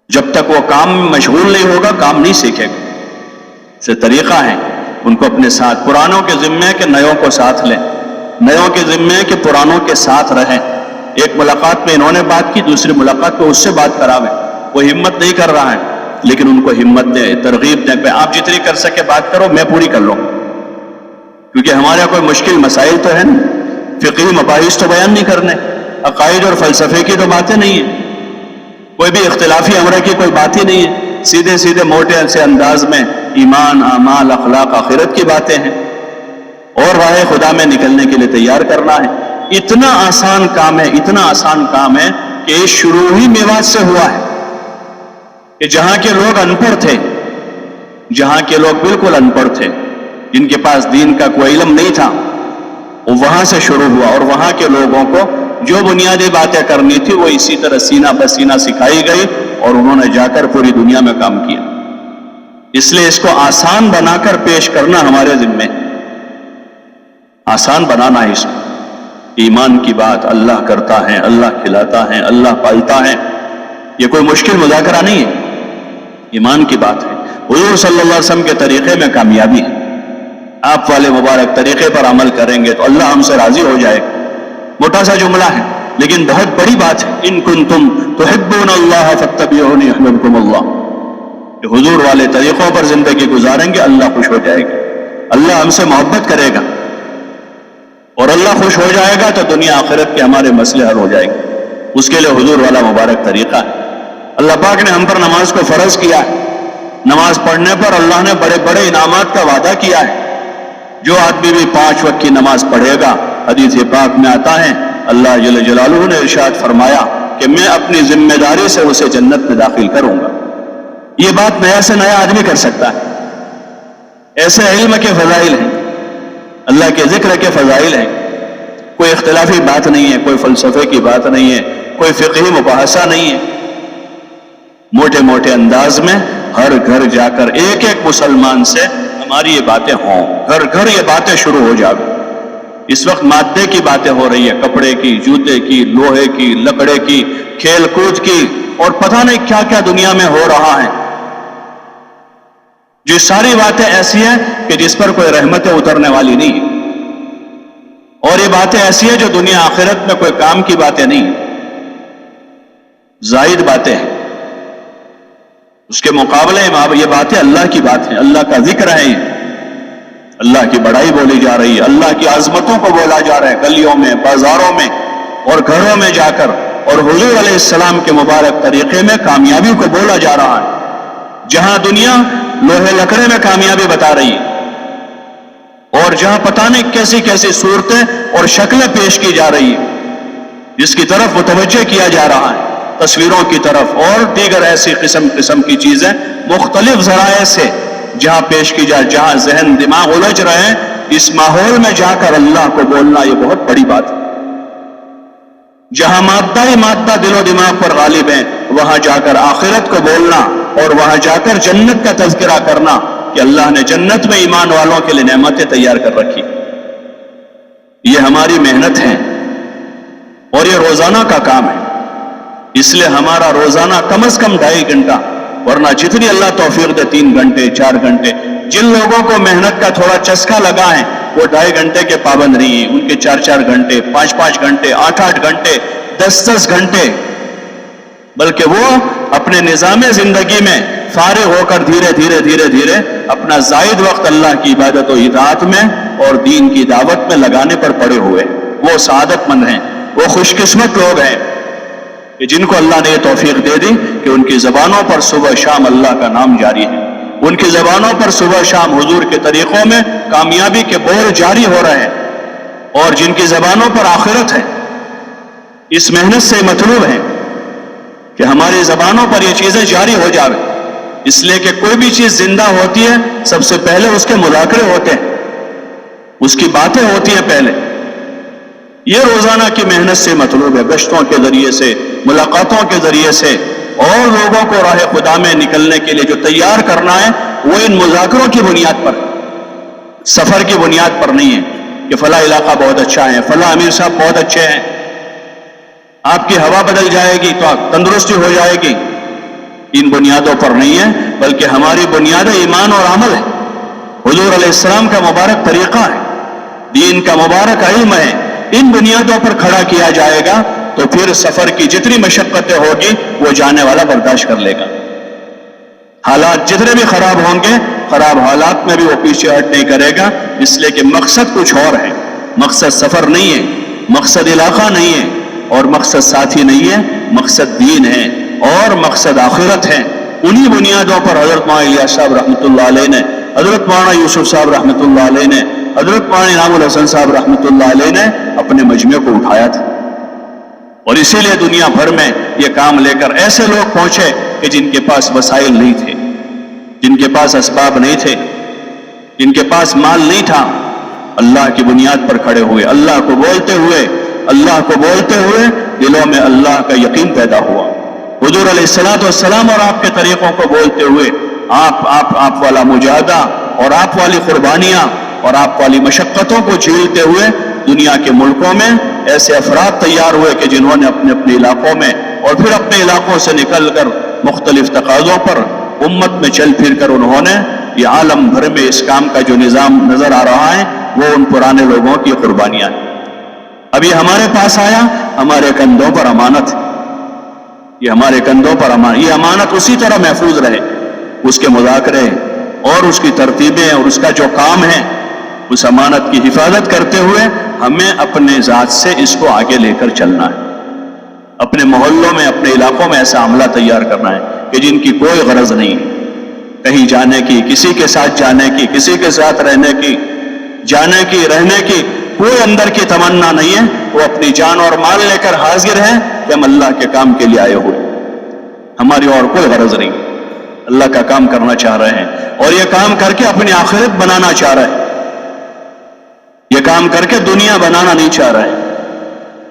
جب تک وہ کام میں مشغول نہیں ہوگا کام نہیں سیکھے گا. سے طریقہ ہے ان کو اپنے ساتھ, پرانوں کے ذمے کہ نیوں کو ساتھ لیں, نیوں کے ذمے کہ پرانوں کے ساتھ رہیں. ایک ملاقات میں انہوں نے بات کی, دوسری ملاقات میں اس سے بات کراویں. وہ ہمت نہیں کر رہا ہے, لیکن ان کو ہمت دیں, ترغیب دیں کہ آپ جتنی کر سکے بات کرو, میں پوری کر لوں. کیونکہ ہمارے کوئی مشکل مسائل تو ہے نہیں, فقہی مباحث تو بیان نہیں کرنے, عقائد اور فلسفے کی تو باتیں نہیں ہیں, کوئی بھی اختلافی امر کی کوئی بات ہی نہیں ہے. سیدھے موٹے سے انداز میں ایمان, اعمال, اخلاق, آخرت کی باتیں ہیں, اور راہ خدا میں نکلنے کے لیے تیار کرنا ہے. اتنا آسان کام ہے, اتنا آسان کام ہے کہ شروع ہی میوات سے ہوا ہے. کہ جہاں کے لوگ ان پڑھ تھے, جہاں کے لوگ بالکل ان پڑھ تھے, جن کے پاس دین کا کوئی علم نہیں تھا, وہاں سے شروع ہوا. اور وہاں کے لوگوں کو جو بنیادی باتیں کرنی تھی وہ اسی طرح سینہ بسینہ سکھائی گئی, اور انہوں نے جا کر پوری دنیا میں کام کیا. اس لیے اس کو آسان بنا کر پیش کرنا ہمارے ذمے, آسان بنانا ہے. اس کو ایمان کی بات اللہ کرتا ہے, اللہ کھلاتا ہے, اللہ پالتا ہے, یہ کوئی مشکل مذاکرہ نہیں ہے, ایمان کی بات ہے. حضور صلی اللہ علیہ وسلم کے طریقے میں کامیابی ہے. آپ والے مبارک طریقے پر عمل کریں گے تو اللہ ہم سے راضی ہو جائے گا. موٹا سا جملہ ہے لیکن بہت بڑی بات ہے. ان کنتم تحبون اللہ فاتبعونی یحببکم اللہ. کہ حضور والے طریقوں پر زندگی گزاریں گے, اللہ خوش ہو جائے گا, اللہ ہم سے محبت کرے گا, اور اللہ خوش ہو جائے گا تو دنیا آخرت کے ہمارے مسئلے حل ہو جائیں گے. اس کے لیے حضور والا مبارک طریقہ ہے. اللہ پاک نے ہم پر نماز کو فرض کیا ہے. نماز پڑھنے پر اللہ نے بڑے بڑے انعامات کا وعدہ کیا ہے. جو آدمی بھی 5 وقت کی نماز پڑھے گا, حدیث پاک میں آتا ہے اللہ جل جلالہ نے ارشاد فرمایا کہ میں اپنی ذمہ داری سے اسے جنت میں داخل کروں گا. یہ بات نیا سے نیا آدمی کر سکتا ہے. ایسے علم کے فضائل ہیں, اللہ کے ذکر کے فضائل ہیں. کوئی اختلافی بات نہیں ہے, کوئی فلسفے کی بات نہیں ہے, کوئی فقہی مباحثہ نہیں ہے. موٹے موٹے انداز میں ہر گھر جا کر ایک ایک مسلمان سے ہماری یہ باتیں ہوں, گھر گھر یہ باتیں شروع ہو جائیں. اس وقت مادے کی باتیں ہو رہی ہے, کپڑے کی, جوتے کی, لوہے کی, لکڑے کی, کھیل کود کی, اور پتہ نہیں کیا کیا دنیا میں ہو رہا ہے. جو ساری باتیں ایسی ہیں کہ جس پر کوئی رحمتیں اترنے والی نہیں, اور یہ باتیں ایسی ہیں جو دنیا آخرت میں کوئی کام کی باتیں نہیں, زائد باتیں ہیں. اس کے مقابلے میں یہ باتیں اللہ کی بات ہیں, اللہ کا ذکر ہے, اللہ کی بڑائی بولی جا رہی ہے, اللہ کی عظمتوں کو بولا جا رہا ہے گلیوں میں, بازاروں میں اور گھروں میں جا کر, اور حضور علیہ السلام کے مبارک طریقے میں کامیابی کو بولا جا رہا ہے. جہاں دنیا لوہے لکڑے میں کامیابی بتا رہی ہے, اور جہاں پتہ نہیں کیسی کیسی صورتیں اور شکلیں پیش کی جا رہی ہیں, جس کی طرف متوجہ کیا جا رہا ہے, تصویروں کی طرف اور دیگر ایسی قسم کی چیزیں مختلف ذرائع سے جہاں پیش کی جائے, جہاں ذہن دماغ الجھ رہے ہیں, اس ماحول میں جا کر اللہ کو بولنا یہ بہت بڑی بات ہے. جہاں مادہ ہی مادہ دل و دماغ پر غالب ہیں, وہاں جا کر آخرت کو بولنا, اور وہاں جا کر جنت کا تذکرہ کرنا کہ اللہ نے جنت میں ایمان والوں کے لیے نعمتیں تیار کر رکھی. یہ ہماری محنت ہے اور یہ روزانہ کا کام ہے. اس لیے ہمارا روزانہ کم از کم 2.5 گھنٹہ, ورنہ جتنی اللہ توفیق دے 3 گھنٹے 4 گھنٹے. جن لوگوں کو محنت کا تھوڑا چسکا لگا ہے وہ 2.5 گھنٹے کے پابند نہیں ہیں, ان کے 4 گھنٹے, 5 گھنٹے, 8 گھنٹے, 10 گھنٹے, بلکہ وہ اپنے نظام زندگی میں فارغ ہو کر دھیرے دھیرے دھیرے دھیرے اپنا زائد وقت اللہ کی عبادت و اطاعت میں اور دین کی دعوت میں لگانے پر پڑے ہوئے. وہ سعادت مند ہیں. وہ خوش قسمت لوگ ہیں کہ جن کو اللہ نے یہ توفیق دے دی کہ ان کی زبانوں پر صبح شام اللہ کا نام جاری ہے، ان کی زبانوں پر صبح شام حضور کے طریقوں میں کامیابی کے بور جاری ہو رہے ہیں، اور جن کی زبانوں پر آخرت ہے، اس محنت سے مطلوب ہے کہ ہماری زبانوں پر یہ چیزیں جاری ہو جاوے، اس لیے کہ کوئی بھی چیز زندہ ہوتی ہے سب سے پہلے اس کے مذاکرے ہوتے ہیں، اس کی باتیں ہوتی ہیں پہلے۔ یہ روزانہ کی محنت سے مطلوب ہے، گشتوں کے ذریعے سے، ملاقاتوں کے ذریعے سے، اور لوگوں کو راہ خدا میں نکلنے کے لیے جو تیار کرنا ہے وہ ان مذاکروں کی بنیاد پر، سفر کی بنیاد پر نہیں ہے کہ فلاں علاقہ بہت اچھا ہے، فلاں امیر صاحب بہت اچھے ہیں، آپ کی ہوا بدل جائے گی تو تندرستی ہو جائے گی، ان بنیادوں پر نہیں ہے، بلکہ ہماری بنیاد ایمان اور عمل ہے، حضور علیہ السلام کا مبارک طریقہ ہے، دین کا مبارک علم ہے، ان بنیادوں پر کھڑا کیا جائے گا تو پھر سفر کی جتنی مشقتیں ہوگی وہ جانے والا برداشت کر لے گا، حالات جتنے بھی خراب ہوں گے خراب حالات میں بھی وہ پیچھے ہٹ نہیں کرے گا، اس لیے کہ مقصد کچھ اور ہے، مقصد سفر نہیں ہے، مقصد علاقہ نہیں ہے، اور مقصد ساتھی نہیں ہے، مقصد دین ہے اور مقصد آخرت ہے۔ انہی بنیادوں پر حضرت مولانا الیاس صاحب رحمۃ اللہ علیہ نے، حضرت مولانا یوسف صاحب رحمۃ اللہ علیہ نے، حضرت مولانا انعام الحسن صاحب رحمۃ اللہ علیہ نے اپنے مجمع کو اٹھایا تھا، اور اسی لیے دنیا بھر میں یہ کام لے کر ایسے لوگ پہنچے کہ جن کے پاس وسائل نہیں تھے، جن کے پاس اسباب نہیں تھے، جن کے پاس مال نہیں تھا، اللہ کی بنیاد پر کھڑے ہوئے، اللہ کو بولتے ہوئے دلوں میں اللہ کا یقین پیدا ہوا، حضور علیہ السلام اور آپ کے طریقوں کو بولتے ہوئے آپ والا مجاہدہ اور آپ والی قربانیاں اور آپ والی مشقتوں کو جھیلتے ہوئے دنیا کے ملکوں میں ایسے افراد تیار ہوئے کہ جنہوں نے اپنے اپنے علاقوں میں اور پھر اپنے علاقوں سے نکل کر مختلف تقاضوں پر امت میں چل پھر کر انہوں نے یہ عالم بھر میں اس کام کا جو نظام نظر آ رہا ہے وہ ان پرانے لوگوں کی قربانیاں ہیں۔ ابھی ہمارے پاس آیا، ہمارے کندھوں پر امانت ہے، یہ ہمارے کندھوں پر یہ امانت اسی طرح محفوظ رہے، اس کے مذاکرے اور اس کی ترتیبیں اور اس کا جو کام ہے، اس امانت کی حفاظت کرتے ہوئے ہمیں اپنے ذات سے اس کو آگے لے کر چلنا ہے، اپنے محلوں میں اپنے علاقوں میں ایسا عملہ تیار کرنا ہے کہ جن کی کوئی غرض نہیں ہے کہیں جانے کی، کسی کے ساتھ جانے کی، کسی کے ساتھ رہنے کی، جانے کی رہنے کی کوئی اندر کی تمنا نہیں ہے، وہ اپنی جان اور مال لے کر حاضر ہے کہ ہم اللہ کے کام کے لیے آئے ہوئے، ہماری اور کوئی غرض نہیں، اللہ کا کام کرنا چاہ رہے ہیں، اور یہ کام کر کے اپنی آخرت بنانا چاہ رہے ہیں، یہ کام کر کے دنیا بنانا نہیں چاہ رہے،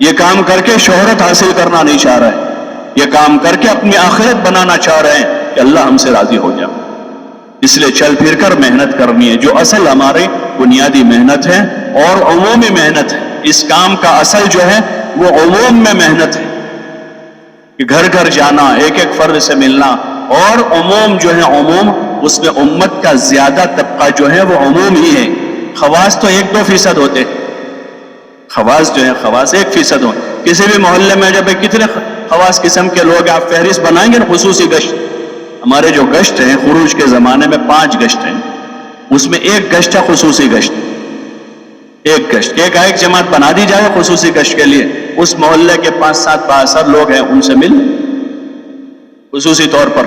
یہ کام کر کے شہرت حاصل کرنا نہیں چاہ رہے، یہ کام کر کے اپنی آخرت بنانا چاہ رہے ہیں کہ اللہ ہم سے راضی ہو جائے۔ اس لیے چل پھر کر محنت کرنی ہے، جو اصل ہماری بنیادی محنت ہے اور عمومی محنت ہے، اس کام کا اصل جو ہے وہ عموم میں محنت ہے کہ گھر گھر جانا، ایک ایک فرد سے ملنا، اور عموم جو ہے عموم اس میں امت کا زیادہ طبقہ جو ہے وہ عموم ہی ہے، خواص تو 1-2% ہوتے ہیں، خواص جو ہے خواص 1% ہو، کسی بھی محلے میں جب کتنے خواص قسم کے لوگ آپ فہرست بنائیں گے، خصوصی گشت، ہمارے جو گشت ہیں خروج کے زمانے میں 5 گشت ہیں، اس میں 1 گشت ہے خصوصی گشت، 1 گشت، ایک جماعت بنا دی جائے خصوصی گشت کے لیے، اس محلے کے 5-7 62 لوگ ہیں ان سے مل خصوصی طور پر،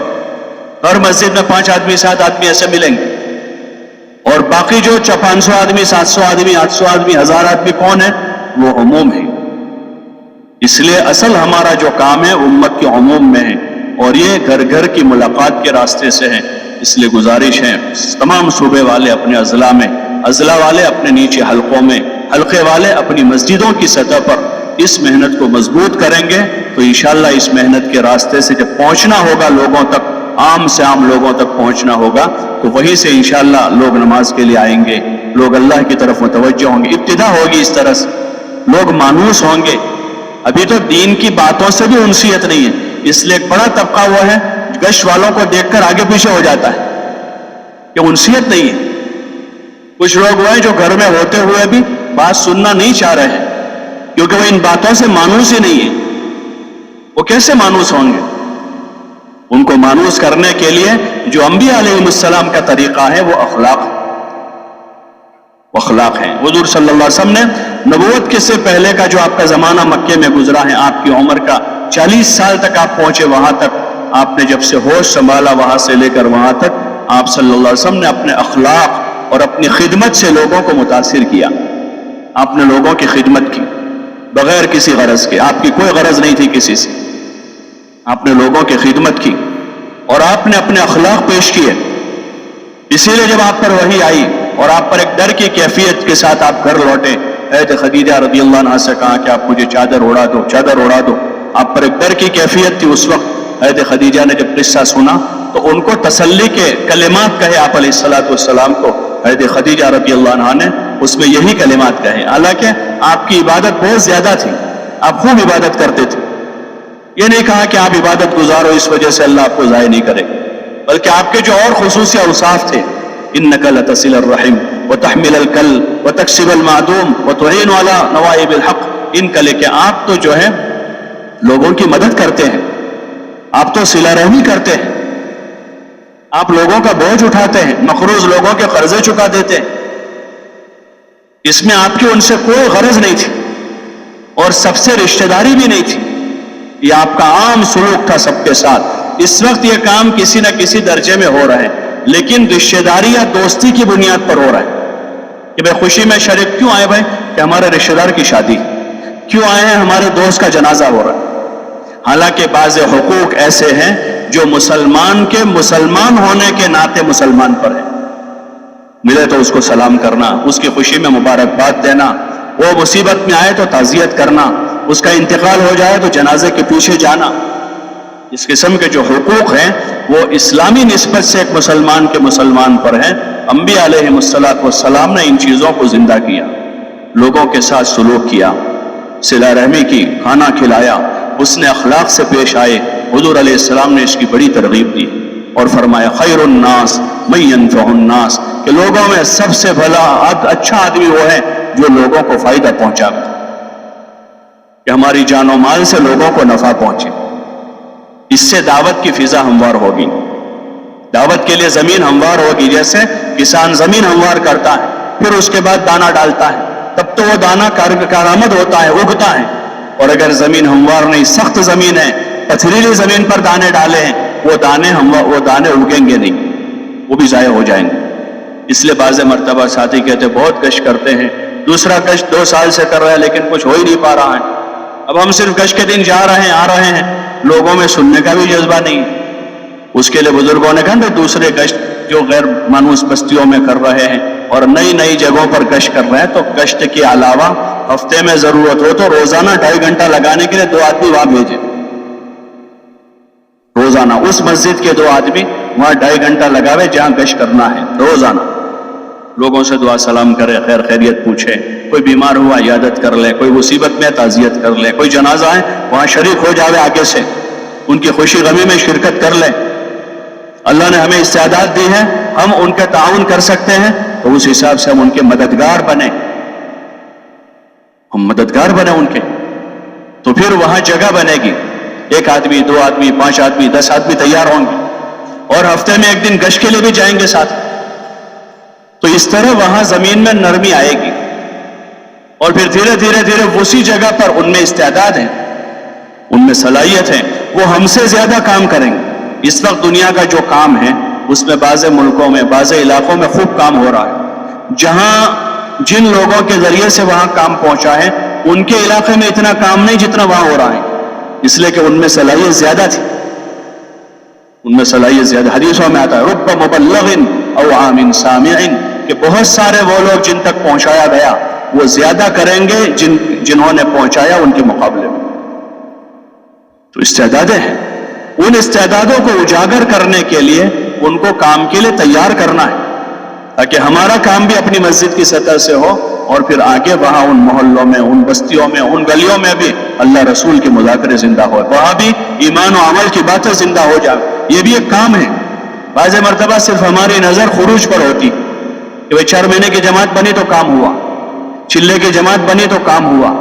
ہر مسجد میں 5 آدمی 7 آدمی ایسے ملیں گے، اور باقی جو 500 آدمی 700 آدمی 800 آدمی 1000 آدمی کون ہے؟ وہ عموم ہے۔ اس لیے اصل ہمارا جو کام ہے امت کے عموم میں ہے، اور یہ گھر گھر کی ملاقات کے راستے سے ہے۔ اس لیے گزارش ہے تمام صوبے والے اپنے اضلاع میں، اضلاع والے اپنے نیچے حلقوں میں، حلقے والے اپنی مسجدوں کی سطح پر اس محنت کو مضبوط کریں گے تو انشاءاللہ اس محنت کے راستے سے جب پہنچنا ہوگا لوگوں تک، عام سے عام لوگوں تک پہنچنا ہوگا، تو وہیں سے انشاءاللہ لوگ نماز کے لیے آئیں گے، لوگ اللہ کی طرف متوجہ ہوں گے، ابتدا ہوگی اس طرح سے، لوگ مانوس ہوں گے۔ ابھی تو دین کی باتوں سے بھی انسیت نہیں ہے، اس لیے ایک بڑا طبقہ وہ ہے گشت والوں کو دیکھ کر آگے پیچھے ہو جاتا ہے کہ انسیت نہیں ہے۔ کچھ لوگ وہ ہیں جو گھر میں ہوتے ہوئے بھی بات سننا نہیں چاہ رہے ہیں کیونکہ وہ ان باتوں سے مانوس ہی نہیں ہے، وہ کیسے مانوس ہوں گے؟ ان کو مانوس کرنے کے لیے جو انبیاء علیہ السلام کا طریقہ ہے وہ اخلاق، اخلاق ہیں. حضور صلی اللہ علیہ وسلم نے نبوت کے سے پہلے کا جو آپ کا زمانہ مکے میں گزرا ہے، آپ کی عمر کا 40 سال تک آپ پہنچے، وہاں تک آپ نے جب سے ہوش سنبھالا وہاں سے لے کر وہاں تک آپ صلی اللہ علیہ وسلم نے اپنے اخلاق اور اپنی خدمت سے لوگوں کو متاثر کیا. آپ نے لوگوں کی خدمت کی بغیر کسی غرض کے، آپ کی کوئی غرض نہیں تھی کسی سے، آپ نے لوگوں کی خدمت کی اور آپ نے اپنے اخلاق پیش کیے. اسی لیے جب آپ پر وحی آئی اور آپ پر ایک ڈر کی کیفیت کے ساتھ آپ گھر لوٹے، حضرت خدیجہ رضی اللہ عنہا سے کہا کہ آپ مجھے چادر اڑا دو، چادر اڑا دو. آپ پر ایک ڈر کی کیفیت تھی. اس وقت حضرت خدیجہ نے جب قصہ سنا تو ان کو تسلی کے کلمات کہے آپ علیہ الصلوۃ والسلام کو. حضرت خدیجہ رضی اللہ عنہا نے اس میں یہی کلمات کہے. حالانکہ آپ کی عبادت بہت زیادہ تھی، آپ خوب عبادت کرتے تھے. یہ نہیں کہا کہ آپ عبادت گزارو اس وجہ سے اللہ آپ کو ضائع نہیں کرے، بلکہ آپ کے جو اور خصوصی اوصاف تھے، انک لتصل الرحم وتحمل الکل وتکسب المعدوم وتعین علی نوائب الحق، ان کا لے کے آپ تو جو ہے لوگوں کی مدد کرتے ہیں، آپ تو صلہ رحمی کرتے ہیں، آپ لوگوں کا بوجھ اٹھاتے ہیں، مقروض لوگوں کے قرضے چکا دیتے ہیں. اس میں آپ کی ان سے کوئی غرض نہیں تھی اور سب سے رشتہ داری بھی نہیں تھی. یہ آپ کا عام سلوک تھا سب کے ساتھ. اس وقت یہ کام کسی نہ کسی درجے میں ہو رہا ہے، لیکن رشتہ داری یا دوستی کی بنیاد پر ہو رہا ہے کہ بھائی خوشی میں شریک کیوں آئے بھائی کہ ہمارے رشتہ دار کی شادی، کیوں آئے ہیں ہمارے دوست کا جنازہ ہو رہا ہے. حالانکہ بعض حقوق ایسے ہیں جو مسلمان کے مسلمان ہونے کے ناطے مسلمان پر ہے. ملے تو اس کو سلام کرنا، اس کی خوشی میں مبارکباد دینا، وہ مصیبت میں آئے تو تعزیت کرنا، اس کا انتقال ہو جائے تو جنازے کے پیچھے جانا. اس قسم کے جو حقوق ہیں وہ اسلامی نسبت سے ایک مسلمان کے مسلمان پر ہیں. انبیاء علیہم السلام نے ان چیزوں کو زندہ کیا، لوگوں کے ساتھ سلوک کیا، صلہ رحمی کی، کھانا کھلایا، اس نے اخلاق سے پیش آئے. حضور علیہ السلام نے اس کی بڑی ترغیب دی اور فرمایا خیر الناس من ينفع الناس، کہ لوگوں میں سب سے بھلا اچھا آدمی وہ ہے جو لوگوں کو فائدہ پہنچاتا، کہ ہماری جان و مال سے لوگوں کو نفع پہنچے. اس سے دعوت کی فضا ہموار ہوگی، دعوت کے لیے زمین ہموار ہوگی. جیسے کسان زمین ہموار کرتا ہے پھر اس کے بعد دانہ ڈالتا ہے، تب تو وہ دانہ کارآمد ہوتا ہے، اگتا ہے. اور اگر زمین ہموار نہیں، سخت زمین ہے، پتھریلی زمین پر دانے ڈالے ہیں، وہ دانے اگیں گے نہیں، وہ بھی ضائع ہو جائیں گے. اس لیے بعض مرتبہ ساتھی کہتے بہت گشت کرتے ہیں، دوسرا گشت 2 سال سے کر رہے ہیں لیکن کچھ ہو ہی نہیں پا رہا ہے. اب ہم صرف گشت کے دن جا رہے ہیں آ رہے ہیں، لوگوں میں سننے کا بھی جذبہ نہیں. اس کے لیے بزرگوں نے کہا دوسرے گشت جو غیر مانوس بستیوں میں کر رہے ہیں اور نئی نئی جگہوں پر گشت کر رہے ہیں، تو گشت کے علاوہ ہفتے میں ضرورت ہو تو روزانہ 2.5 گھنٹہ لگانے کے لیے 2 آدمی وہاں بھیجے. روزانہ اس مسجد کے 2 آدمی وہاں 2.5 گھنٹہ لگاوے جہاں گشت کرنا ہے. روزانہ لوگوں سے دعا سلام کرے، خیر خیریت پوچھے، کوئی بیمار ہوا عیادت کر لے، کوئی مصیبت میں تعزیت کر لے، کوئی جنازہ ہے وہاں شریک ہو جاوے، آگے سے ان کی خوشی غمی میں شرکت کر لے. اللہ نے ہمیں استعداد دی ہے، ہم ان کا تعاون کر سکتے ہیں تو اس حساب سے ہم ان کے مددگار بنے، ہم مددگار بنے ان کے. تو پھر وہاں جگہ بنے گی، 1 آدمی 2 آدمی 5 آدمی 10 آدمی تیار ہوں گے اور ہفتے میں 1 دن گشت کے لیے بھی جائیں گے ساتھ. تو اس طرح وہاں زمین میں نرمی آئے گی اور پھر دھیرے دھیرے اسی جگہ پر ان میں استعداد ہے، ان میں صلاحیت ہے، وہ ہم سے زیادہ کام کریں گے. اس وقت دنیا کا جو کام ہے اس میں بعض ملکوں میں بعض علاقوں میں خوب کام ہو رہا ہے. جہاں جن لوگوں کے ذریعے سے وہاں کام پہنچا ہے ان کے علاقے میں اتنا کام نہیں جتنا وہاں ہو رہا ہے، اس لیے کہ ان میں صلاحیت زیادہ تھی، ان میں صلاحیت زیادہ. حدیثوں میں آتا ہے رب مبلغ او عام سامع، کہ بہت سارے وہ لوگ جن تک پہنچایا گیا وہ زیادہ کریں گے جنہوں نے پہنچایا ان کے مقابلے میں. تو استعدادیں ہیں، ان استعدادوں کو اجاگر کرنے کے لیے ان کو کام کے لیے تیار کرنا ہے تاکہ ہمارا کام بھی اپنی مسجد کی سطح سے ہو اور پھر آگے وہاں ان محلوں میں، ان بستیوں میں، ان گلیوں میں بھی اللہ رسول کے مذاکرے زندہ ہو، وہاں بھی ایمان و عمل کی باتیں زندہ ہو جائیں. یہ بھی ایک کام ہے. بعض مرتبہ صرف ہماری نظر خروج پر ہوتی کہ بھئی 4 مہینے کی جماعت بنی تو کام ہوا، چلے کی جماعت بنی تو کام ہوا،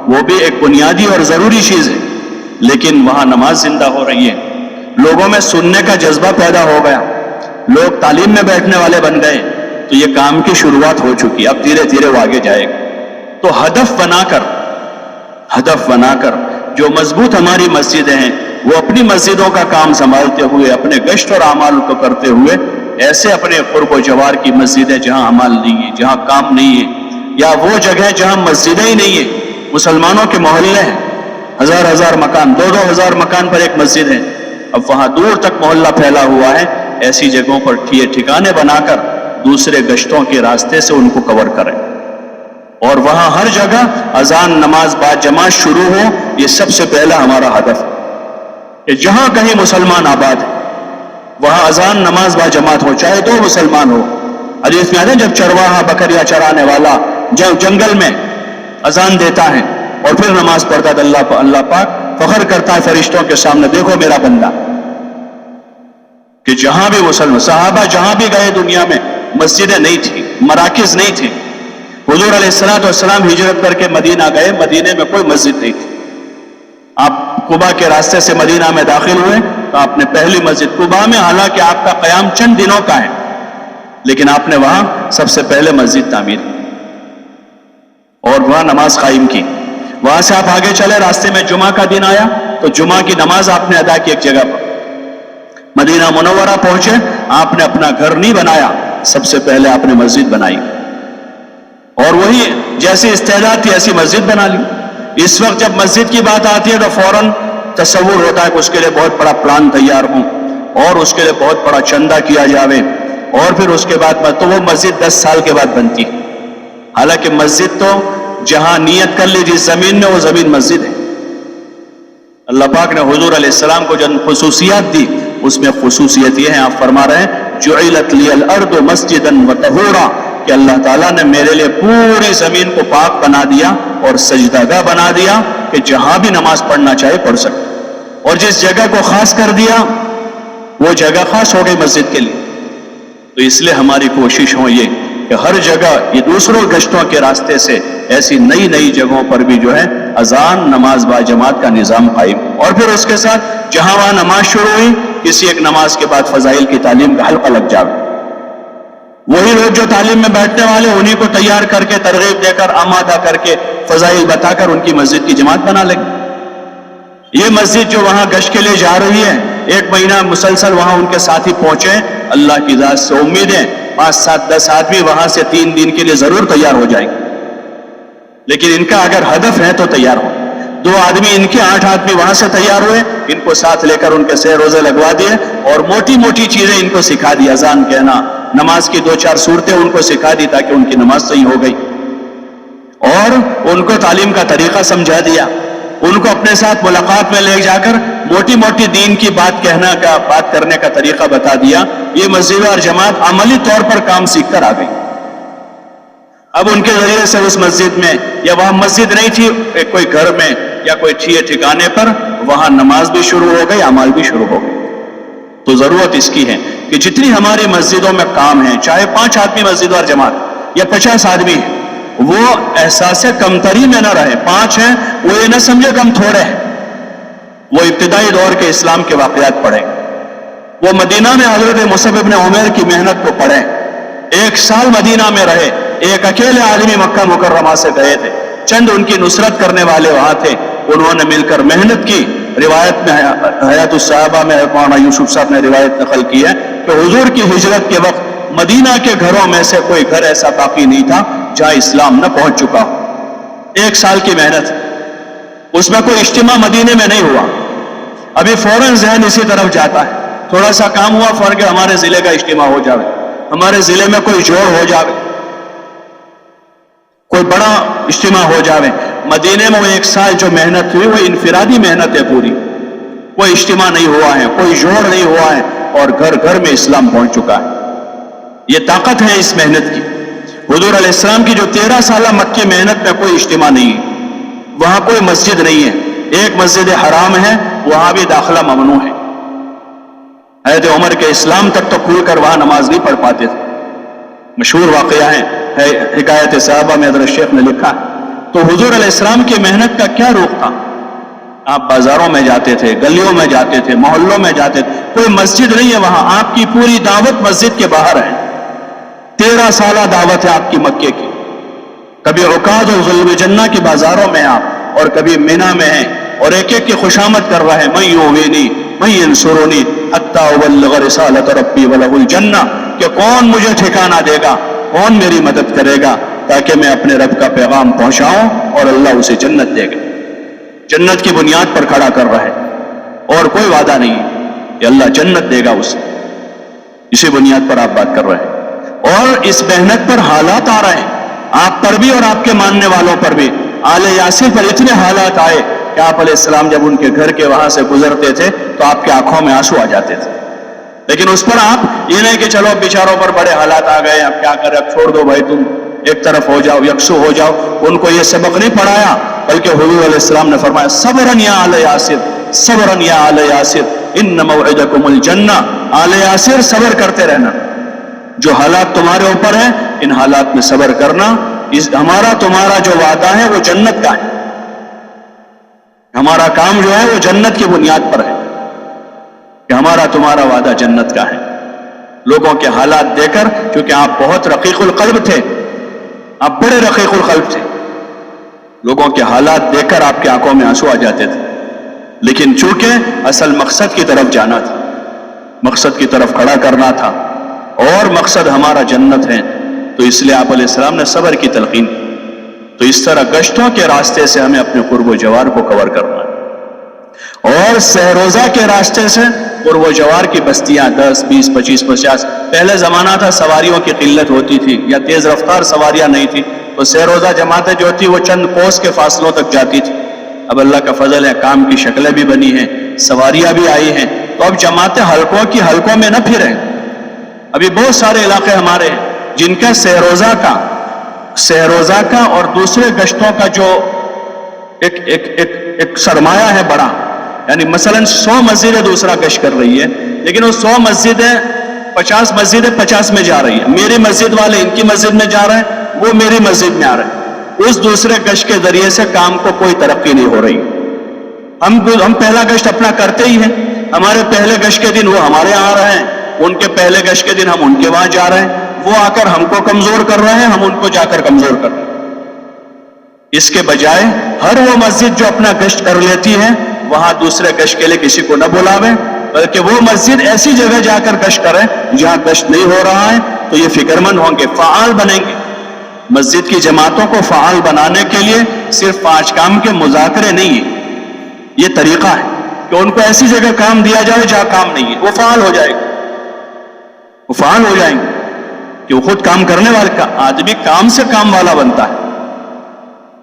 وہ بھی ایک بنیادی اور ضروری چیز ہے. لیکن وہاں نماز زندہ ہو رہی ہے، لوگوں میں سننے کا جذبہ پیدا ہو گیا، لوگ تعلیم میں بیٹھنے والے بن گئے، تو یہ کام کی شروعات ہو چکی، اب دھیرے دھیرے وہ آگے جائے گا۔ تو ہدف بنا کر جو مضبوط ہماری مسجدیں ہیں وہ اپنی مسجدوں کا کام سنبھالتے ہوئے، اپنے گشت اور اعمال کو کرتے ہوئے، ایسے اپنے قرب و جوار کی مسجدیں جہاں عمل نہیں ہے، جہاں کام نہیں ہے، یا وہ جگہ جہاں مسجدیں ہی نہیں ہے، مسلمانوں کے محلے ہیں، ہزار مکان، 2,000 مکان پر ایک مسجد ہے، اب وہاں دور تک محلہ پھیلا ہوا ہے، ایسی جگہوں پر ٹھکانے بنا کر دوسرے گشتوں کے راستے سے ان کو کور کریں، اور وہاں ہر جگہ اذان نماز با جماعت شروع ہو۔ یہ سب سے پہلا ہمارا ہدف ہے کہ جہاں کہیں مسلمان آباد ہے وہاں اذان نماز با جماعت ہو، چاہے 2 مسلمان ہو۔ حدیث میں آتا ہے جب چرواہا بکریاں چرانے والا جب جنگل میں اذان دیتا ہے اور پھر نماز پڑھتا ہے، اللہ پاک فخر کرتا ہے فرشتوں کے سامنے، دیکھو میرا بندہ، کہ جہاں بھی مسلمان صحابہ جہاں بھی گئے دنیا میں مسجدیں نہیں تھی، مراکز نہیں تھے۔ حضور علیہ السلام ہجرت کر کے مدینہ گئے، مدینے میں کوئی مسجد نہیں تھی۔ آپ قبا کے راستے سے مدینہ میں داخل ہوئے تو آپ نے پہلی مسجد قبا میں، حالانکہ آپ کا قیام چند دنوں کا ہے، لیکن آپ نے وہاں سب سے پہلے مسجد تعمیر کی اور وہاں نماز قائم کی۔ وہاں سے آپ آگے چلے، راستے میں جمعہ کا دن آیا تو جمعہ کی نماز آپ نے ادا کی ایک جگہ پر۔ مدینہ منورہ پہنچے، آپ نے اپنا گھر نہیں بنایا، سب سے پہلے آپ نے مسجد بنائی، اور وہی جیسی استعداد تھی ایسی مسجد بنا لی۔ اس وقت جب مسجد کی بات آتی ہے تو فوراً تصور ہوتا ہے کہ اس کے لیے بہت بڑا پلان تیار ہوں اور اس کے لیے بہت بڑا چندہ کیا جاوے، اور پھر اس کے بعد تو وہ مسجد 10 سال کے بعد بنتی ہے۔ حالانکہ مسجد تو جہاں نیت کر لی جس زمین میں، وہ زمین مسجد ہے۔ اللہ پاک نے حضور علیہ السلام کو جن خصوصیات دی اس میں خصوصیت یہ ہے، آپ فرما رہے ہیں جعلت لی الارض مسجدا وطہورا، کہ اللہ تعالیٰ نے میرے لیے پوری زمین کو پاک بنا دیا اور سجدہ گاہ بنا دیا کہ جہاں بھی نماز پڑھنا چاہے پڑھ سکے، اور جس جگہ کو خاص کر دیا وہ جگہ خاص ہو گئی مسجد کے لیے۔ تو اس لیے ہماری کوشش ہو یہ کہ ہر جگہ یہ دوسروں گشتوں کے راستے سے ایسی نئی جگہوں پر بھی جو ہے اذان نماز با جماعت کا نظام قائم، اور پھر اس کے ساتھ جہاں وہاں نماز شروع ہوئی کسی ایک نماز کے بعد فضائل کی تعلیم کا حلقہ لگ جائے، وہی لوگ جو تعلیم میں بیٹھنے والے انہی کو تیار کر کے ترغیب دے کر آمادہ کر کے فضائل بتا کر ان کی مسجد کی جماعت بنا لیں۔ یہ مسجد جو وہاں گشت کے لیے جا رہی ہے، 1 مہینہ مسلسل وہاں ان کے ساتھی پہنچے، اللہ کی ذات سے امید ہے 5 7 10 آدمی وہاں سے 3 دن کے لیے ضرور تیار ہو جائیں گے، لیکن ان کا اگر ہدف ہے تو تیار ہو۔ 2 آدمی ان کے 8 آدمی وہاں سے تیار ہوئے، ان کو ساتھ لے کر ان کے سہ روزے لگوا دیے اور موٹی چیزیں ان کو سکھا دی، اذان کہنا، نماز کی 2 4 صورتیں ان کو سکھا دی تاکہ ان کی نماز صحیح ہو گئی، اور ان کو تعلیم کا طریقہ سمجھا دیا، ان کو اپنے ساتھ ملاقات میں لے جا کر موٹی دین کی بات کرنے کا طریقہ بتا دیا۔ یہ مسجد اور جماعت عملی طور پر کام سیکھ کر آ گئی۔ اب ان کے ذریعے سے اس مسجد میں، یا وہاں مسجد نہیں تھی، کوئی گھر میں یا کوئی ٹھکانے پر وہاں نماز بھی شروع ہو گئی، اعمال بھی شروع ہو گئے۔ تو ضرورت اس کی ہے کہ جتنی ہماری مسجدوں میں کام ہے، چاہے 5 آدمی مسجد اور جماعت یا 50 آدمی ہے، وہ احساس کمتری میں نہ رہے۔ 5 ہیں وہ یہ نہ سمجھے کم تھوڑے ہیں، وہ ابتدائی دور کے اسلام کے واقعات پڑھیں، وہ مدینہ میں حضرت مصعب بن عمیر کی محنت کو پڑھیں، 1 سال مدینہ میں رہے، ایک اکیلے آدمی مکہ مکرمہ سے گئے تھے، چند ان کی نصرت کرنے والے وہاں تھے، انہوں نے مل کر محنت کی۔ روایت میں حیات الصحابہ میں مولانا یوسف صاحب نے روایت نقل کی ہے کہ حضور کی ہجرت کے وقت مدینہ کے گھروں میں سے کوئی گھر ایسا باقی نہیں تھا جہاں اسلام نہ پہنچ چکا ہو۔ 1 سال کی محنت، اس میں کوئی اجتماع مدینے میں نہیں ہوا۔ ابھی فوراً ذہن اسی طرف جاتا ہے، تھوڑا سا کام ہوا فرق ہے، ہمارے ضلع کا اجتماع ہو جاوے، ہمارے ضلع میں کوئی جوڑ ہو جاوے، کوئی بڑا اجتماع ہو جاوے۔ مدینے میں وہ 1 سال جو محنت ہوئی وہ انفرادی محنت ہے پوری، کوئی اجتماع نہیں ہوا ہے، کوئی جوڑ نہیں ہوا ہے، اور گھر گھر میں اسلام پہنچ چکا ہے۔ یہ طاقت ہے اس محنت کی۔ حضور علیہ السلام کی جو 13 سالہ مکی محنت میں کوئی اجتماع نہیں ہے، وہاں کوئی مسجد نہیں ہے، ایک مسجد حرام ہے، وہاں بھی داخلہ ممنوع ہے۔ حضرت عمر کے اسلام تک تو کھل کر وہاں نماز نہیں پڑھ پاتے تھے، مشہور واقعہ ہے حکایت صحابہ میں حضرت شیخ نے لکھا ہے۔ تو حضور علیہ السلام کی محنت کا کیا روپ تھا؟ آپ بازاروں میں جاتے تھے، گلیوں میں جاتے تھے، محلوں میں جاتے تھے، کوئی مسجد نہیں ہے وہاں، آپ کی پوری دعوت مسجد کے باہر ہے۔ 13 سالہ دعوت ہے آپ کی مکے کی. کبھی عکاظ اور ظلم جنہ کی بازاروں میں آپ، اور کبھی مینا میں ہیں، اور ایک ایک کی خوشامد کر رہے ہیں. من یؤوینی من ینصرنی حتی ابلغ رسالۃ ربی ولہ الجنہ، کہ کون مجھے ٹھکانہ دے گا، کون میری مدد کرے گا تاکہ میں اپنے رب کا پیغام پہنچاؤں اور اللہ اسے جنت دے گا. جنت کی بنیاد پر کھڑا کر رہا ہے، اور کوئی وعدہ نہیں کہ اللہ جنت دے گا اسے. اسی بنیاد پر آپ بات کر رہے ہیں، اور اس محنت پر حالات آ رہے ہیں، آپ پر بھی اور آپ کے ماننے والوں پر بھی. آل یاسر پر اتنے حالات آئے کہ آپ علیہ السلام جب ان کے گھر کے وہاں سے گزرتے تھے تو آپ کے آنکھوں میں آنسو آ جاتے تھے. لیکن اس پر آپ یہ نہیں کہ چلو بیچاروں پر بڑے حالات آ گئے، اب کیا کریں، اب چھوڑ دو بھائی، تم ایک طرف ہو جاؤ، یکسو ہو جاؤ. ان کو یہ سبق نہیں پڑھایا، بلکہ حضور علیہ السلام نے فرمایا صبرن یا آل یاسر، صبرن یا آل یاسر ان موعدکم الجنہ. آل یاسر صبر کرتے رہنا، جو حالات تمہارے اوپر ہیں ان حالات میں صبر کرنا. ہمارا تمہارا جو وعدہ ہے وہ جنت کا ہے، ہمارا کام جو ہے وہ جنت کی بنیاد پر ہے، کہ ہمارا تمہارا وعدہ جنت کا ہے. لوگوں کے حالات دے کر، کیونکہ آپ بہت رقیق القلب تھے، آپ بڑے رقیق القلب تھے، لوگوں کے حالات دیکھ کر آپ کی آنکھوں میں آنسو آ جاتے تھے. لیکن چونکہ اصل مقصد کی طرف جانا تھا، مقصد کی طرف کھڑا کرنا تھا، اور مقصد ہمارا جنت ہے، تو اس لیے آپ علیہ السلام نے صبر کی تلقین کی. تو اس طرح گشتوں کے راستے سے ہمیں اپنے قرب و جوار کو کور کرنا ہے، اور سہروزہ کے راستے سے قرب و جوار کی بستیاں 10 20 25 50. پہلے زمانہ تھا سواریوں کی قلت ہوتی تھی یا تیز رفتار سواریاں نہیں تھی، تو سہروزہ جماعتیں جو تھی وہ چند کوس کے فاصلوں تک جاتی تھی. اب اللہ کا فضل ہے، کام کی شکلیں بھی بنی ہیں، سواریاں بھی آئی ہیں، تو اب جماعتیں حلقوں کی حلقوں میں نہ پھریں. ابھی بہت سارے علاقے ہمارے ہیں جن کا سہروزہ کا اور دوسرے گشتوں کا جو ایک سرمایہ ہے بڑا، یعنی مثلا 100 مسجدیں دوسرا گشت کر رہی ہے، لیکن وہ 100 مسجدیں 50 مسجدیں 50 میں جا رہی ہیں، میری مسجد والے ان کی مسجد میں جا رہے ہیں، وہ میری مسجد میں آ رہے ہیں. اس دوسرے گشت کے ذریعے سے کام کو کوئی ترقی نہیں ہو رہی. ہم پہلا گشت اپنا کرتے ہی ہیں، ہمارے پہلے گشت کے دن وہ ہمارے یہاں آ رہے ہیں، ان کے پہلے گشت کے دن ہم ان کے وہاں جا رہے ہیں، وہ آ کر ہم کو کمزور کر رہے ہیں، ہم ان کو جا کر کمزور کر رہے ہیں. اس کے بجائے ہر وہ مسجد جو اپنا گشت کر لیتی ہے وہاں دوسرے گشت کے لیے کسی کو نہ بلاویں، بلکہ وہ مسجد ایسی جگہ جا کر گشت کریں جہاں گشت نہیں ہو رہا ہے، تو یہ فکر مند ہوں گے، فعال بنیں گے. مسجد کی جماعتوں کو فعال بنانے کے لیے صرف 5 کام کے مذاکرے نہیں ہیں، یہ طریقہ ہے کہ ان کو ایسی جگہ کام دیا جائے جہاں کام نہیں ہے، وہ فعال ہو جائے گا، وہ فعال ہو جائیں گے، کہ وہ خود کام کرنے والے کا. آدمی کام سے کام والا بنتا ہے،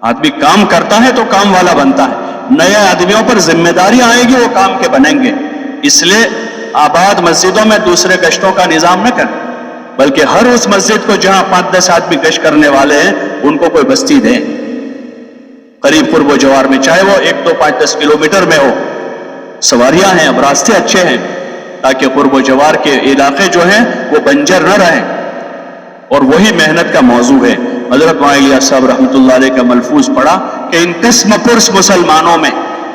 آدمی کام کرتا ہے تو کام والا بنتا ہے. نئے آدمیوں پر ذمہ داری آئے گی، وہ کام کے بنیں گے. اس لیے آباد مسجدوں میں دوسرے گشتوں کا نظام نہ کریں، بلکہ ہر اس مسجد کو جہاں 5-10 آدمی گشت کرنے والے ہیں ان کو کوئی بستی دیں قریب قرب و جوار میں، چاہے وہ 1 2 5 10 کلومیٹر میں ہو. سواریاں ہیں، اب راستے اچھے ہیں، تاکہ قرب و جوار کے علاقے جو ہیں وہ بنجر نہ رہیں. اور وہی محنت کا موضوع ہے. حضرت معاویہ صاحب رحمۃ اللہ علیہ کا ملفوظ پڑھا کہ ان قسم پرس مسلمانوں میں،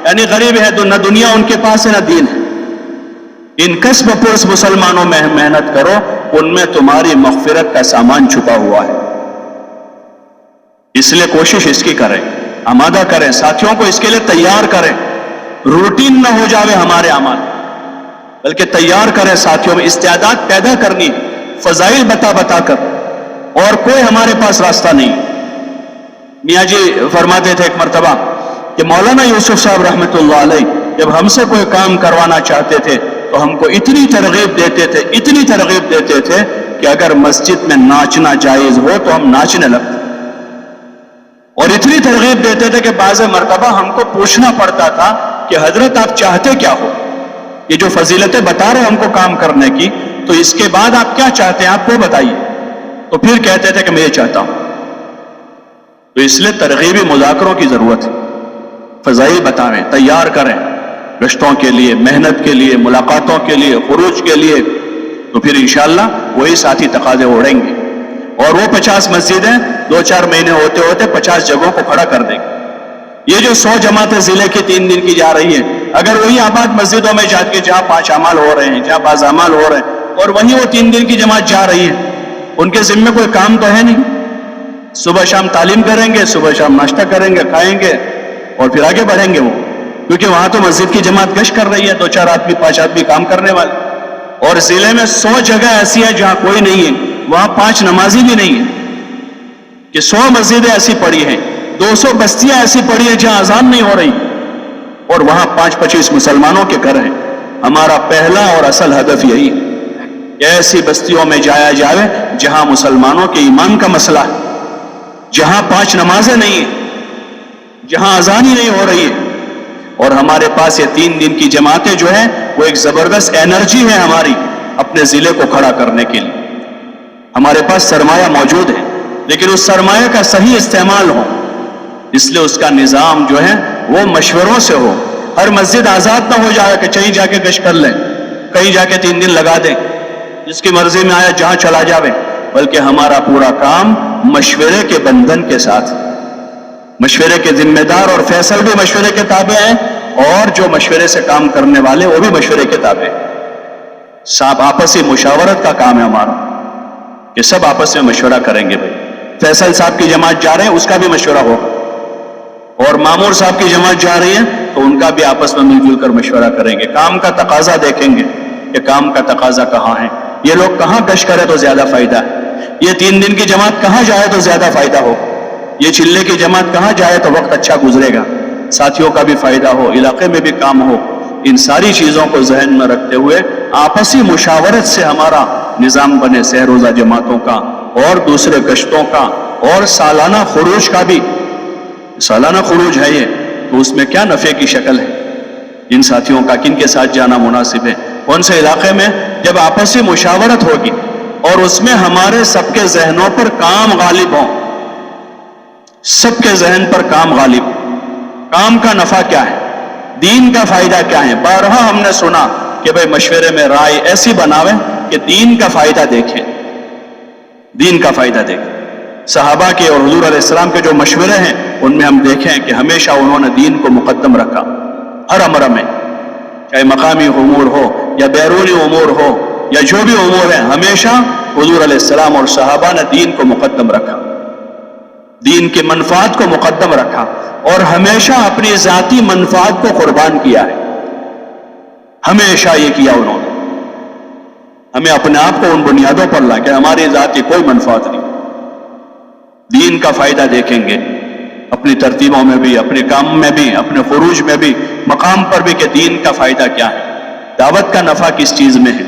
یعنی غریب ہے تو نہ دنیا ان کے پاس ہے نہ دین ہے، ان قسم پرس مسلمانوں میں محنت کرو، ان میں تمہاری مغفرت کا سامان چھپا ہوا ہے. اس لیے کوشش اس کی کریں، آمادہ کریں، ساتھیوں کو اس کے لیے تیار کریں. روٹین نہ ہو جاوے ہمارے اعمال، بلکہ تیار کریں ساتھیوں میں، استعداد پیدا کرنی، فضائل بتا کر. اور کوئی ہمارے پاس راستہ نہیں. میاں جی فرماتے تھے ایک مرتبہ کہ مولانا یوسف صاحب رحمۃ اللہ علیہ جب ہم سے کوئی کام کروانا چاہتے تھے تو ہم کو اتنی ترغیب دیتے تھے کہ اگر مسجد میں ناچنا جائز ہو تو ہم ناچنے لگتے، اور اتنی ترغیب دیتے تھے کہ بعض مرتبہ ہم کو پوچھنا پڑتا تھا کہ حضرت آپ چاہتے کیا ہو؟ یہ جو فضیلتیں بتا رہے ہم کو کام کرنے کی، تو اس کے بعد آپ کیا چاہتے ہیں، آپ کو بتائیے. تو پھر کہتے تھے کہ میں یہ چاہتا ہوں. تو اس لیے ترغیبی مذاکروں کی ضرورت ہے. فضائل بتائیں، تیار کریں گشتوں کے لیے، محنت کے لیے، ملاقاتوں کے لیے، خروج کے لیے. تو پھر انشاءاللہ وہی ساتھی تقاضے اڑیں گے، اور وہ 50 مسجدیں 2-4 مہینے ہوتے ہوتے 50 جگہوں کو کھڑا کر دیں گے. یہ جو 100 جماعتیں ضلع کی 3 دن کی جا رہی ہیں، اگر وہی آباد مسجدوں میں جا کے جہاں 5 اعمال ہو رہے ہیں، جہاں 5 اعمال ہو رہے ہیں، اور وہیں وہ 3 دن کی جماعت جا رہی ہے، ان کے ذمے کوئی کام تو ہے نہیں. صبح شام تعلیم کریں گے, صبح شام ناشتہ کریں گے, کھائیں گے اور پھر آگے بڑھیں گے وہ, کیونکہ وہاں تو مسجد کی جماعت گشت کر رہی ہے, 2-4 آدمی 5 آدمی کام کرنے والے, اور ضلع میں 100 جگہ ایسی ہے جہاں کوئی نہیں ہے, وہاں 5 نمازی بھی نہیں ہے, کہ 100 مسجدیں ایسی پڑی ہیں, 200 بستیاں ایسی پڑی ہیں جہاں اذان نہیں ہو رہی, اور وہاں 5-25 مسلمانوں کے گھر ہیں. ہمارا پہلا اور اصل ہدف یہی ہے کہ ایسی بستیوں میں جایا جائے جہاں مسلمانوں کے ایمان کا مسئلہ ہے, جہاں 5 نمازیں نہیں ہیں, جہاں اذان ہی نہیں ہو رہی ہے. اور ہمارے پاس یہ 3 دن کی جماعتیں جو ہیں وہ ایک زبردست انرجی ہے ہماری اپنے ضلع کو کھڑا کرنے کے لیے. ہمارے پاس سرمایہ موجود ہے, لیکن اس سرمایہ کا صحیح استعمال ہو, اس لیے اس کا نظام جو ہے وہ مشوروں سے ہو. ہر مسجد آزاد نہ ہو جائے کہ کہیں جا کے گشت کر لیں, کہیں جا کے 3 دن لگا دیں, جس کی مرضی میں آیا جہاں چلا جاوے, بلکہ ہمارا پورا کام مشورے کے بندھن کے ساتھ, مشورے کے ذمہ دار اور فیصل بھی مشورے کے تابع ہیں, اور جو مشورے سے کام کرنے والے وہ بھی مشورے کے تابع ہیں. سب آپسی مشاورت کا کام ہے ہمارا, کہ سب آپس میں مشورہ کریں گے. بھائی فیصل صاحب کی جماعت جا رہے ہیں, اس کا بھی مشورہ ہوگا, اور مامور صاحب کی جماعت جا رہی ہے تو ان کا بھی آپس میں مل جل کر مشورہ کریں گے. کام کا تقاضا دیکھیں گے کہ کام کا تقاضا کہاں ہے, یہ لوگ کہاں گشت کرے تو زیادہ فائدہ ہے, یہ 3 دن کی جماعت کہاں جائے تو زیادہ فائدہ ہو, یہ چلے کی جماعت کہاں جائے تو وقت اچھا گزرے گا, ساتھیوں کا بھی فائدہ ہو, علاقے میں بھی کام ہو. ان ساری چیزوں کو ذہن میں رکھتے ہوئے آپسی مشاورت سے ہمارا نظام بنے, سہ روزہ جماعتوں کا اور دوسرے گشتوں کا, اور سالانہ خروج کا بھی. سالانہ خروج ہے یہ, تو اس میں کیا نفع کی شکل ہے, ان ساتھیوں کا کن کے ساتھ جانا مناسب ہے, کون سے علاقے میں, جب آپسی مشاورت ہوگی اور اس میں ہمارے سب کے ذہنوں پر کام غالب ہوں, سب کے ذہن پر کام غالب, کام کا نفع کیا ہے, دین کا فائدہ کیا ہے. بارہا ہم نے سنا کہ بھئی مشورے میں رائے ایسی بناویں کہ دین کا فائدہ دیکھیں, دین کا فائدہ دیکھیں. صحابہ کے اور حضور علیہ السلام کے جو مشورے ہیں ان میں ہم دیکھیں کہ ہمیشہ انہوں نے دین کو مقدم رکھا ہر امر میں, چاہے مقامی امور ہو یا بیرونی امور ہو یا جو بھی امور ہیں, ہمیشہ حضور علیہ السلام اور صحابہ نے دین کو مقدم رکھا, دین کے منفعات کو مقدم رکھا, اور ہمیشہ اپنی ذاتی منفعات کو قربان کیا ہے. ہمیشہ یہ کیا انہوں نے. ہمیں اپنے آپ کو ان بنیادوں پر لا کہ ہماری ذاتی کوئی منفعت نہیں, دین کا فائدہ دیکھیں گے اپنی ترتیبوں میں بھی, اپنے کام میں بھی, اپنے خروج میں بھی, مقام پر بھی, کہ دین کا فائدہ کیا ہے, دعوت کا نفع کس چیز میں ہے,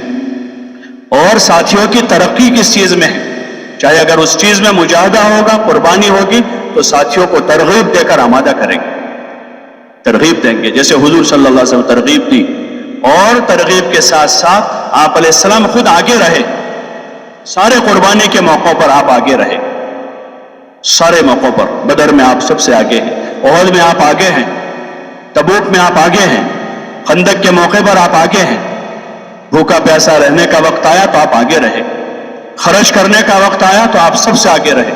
اور ساتھیوں کی ترقی کس چیز میں ہے. چاہے اگر اس چیز میں مجاہدہ ہوگا, قربانی ہوگی, تو ساتھیوں کو ترغیب دے کر آمادہ کریں گے, ترغیب دیں گے. جیسے حضور صلی اللہ علیہ وسلم ترغیب دی, اور ترغیب کے ساتھ ساتھ آپ علیہ السلام خود آگے رہے, سارے قربانی کے موقعوں پر آپ آگے رہے, سارے موقعوں پر. بدر میں آپ سب سے آگے ہیں, احد میں آپ آگے ہیں, تبوک میں آپ آگے ہیں, خندق کے موقع پر آپ آگے ہیں. بھوکا پیاسا رہنے کا وقت آیا تو آپ آگے رہے, خرچ کرنے کا وقت آیا تو آپ سب سے آگے رہے,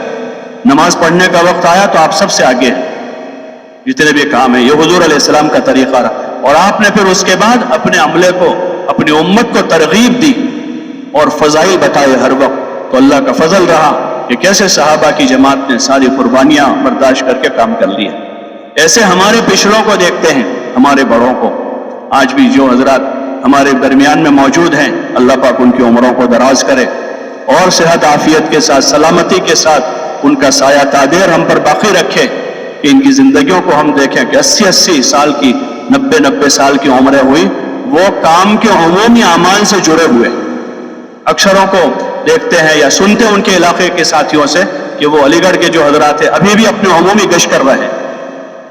نماز پڑھنے کا وقت آیا تو آپ سب سے آگے ہیں. جتنے بھی کام ہیں یہ حضور علیہ السلام کا طریقہ رہا, اور آپ نے پھر اس کے بعد اپنے عملے کو, اپنی امت کو ترغیب دی اور فضائل بتائے ہر وقت. تو اللہ کا فضل رہا کہ کیسے صحابہ کی جماعت نے ساری قربانیاں برداشت کر کے کام کر لیا. ایسے ہمارے پچھڑوں کو دیکھتے ہیں, ہمارے بڑوں کو. آج بھی جو حضرات ہمارے درمیان میں موجود ہیں, اللہ پاک ان کی عمروں کو دراز کرے اور صحت عافیت کے ساتھ, سلامتی کے ساتھ ان کا سایہ تادیر ہم پر باقی رکھے, کہ ان کی زندگیوں کو ہم دیکھیں کہ 80-80 سال کی, 90-90 سال کی عمریں ہوئی, وہ کام کے عمومی اعمال سے جڑے ہوئے. اکثروں کو دیکھتے ہیں یا سنتے ان کے علاقے کے ساتھیوں سے کہ وہ علی گڑھ کے جو حضرات ہیں ابھی بھی اپنے عمومی گشت کر رہے ہیں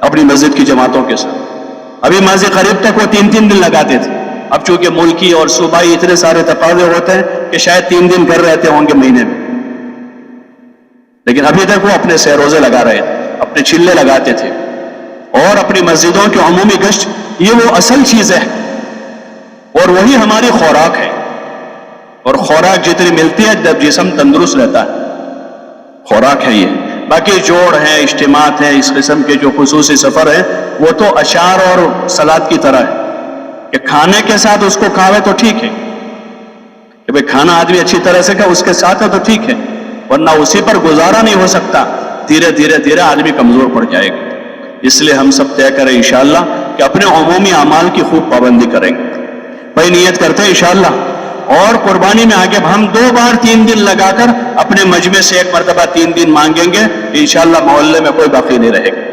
اپنی مسجد کی جماعتوں کے ساتھ. ابھی ماضی قریب تک وہ 3-3 دن لگاتے تھے. اب چونکہ ملکی اور صوبائی اتنے سارے تقاضے ہوتے ہیں کہ شاید 3 دن کر رہتے ہوں گے مہینے میں, لیکن ابھی تک وہ اپنے سہ روزے لگا رہے تھے, اپنے چلے لگاتے تھے, اور اپنی مسجدوں کی عمومی گشت. یہ وہ اصل چیز ہے اور وہی ہماری خوراک ہے. اور خوراک جتنی ملتی ہے جب جسم تندرست رہتا ہے, خوراک ہے یہ. باقی جوڑ ہیں, اجتماعات ہیں, اس قسم کے جو خصوصی سفر ہیں وہ تو اچار اور سلاد کی طرح ہے کہ کھانے کے ساتھ اس کو کھاوے تو ٹھیک ہے, کہ بھئی کھانا آدمی اچھی طرح سے کھا اس کے ساتھ ہے تو ٹھیک ہے, ورنہ اسی پر گزارا نہیں ہو سکتا. دھیرے دھیرے دھیرے آدمی کمزور پڑ جائے گا. اس لیے ہم سب طے کریں انشاءاللہ کہ اپنے عمومی اعمال کی خوب پابندی کریں گے. بھائی نیت کرتے ہیں انشاءاللہ. اور قربانی میں آگے ہم 2 بار 3 دن لگا کر اپنے مجمع سے 1 مرتبہ 3 دن مانگیں گے. انشاءاللہ محلے میں کوئی باقی نہیں رہے گا.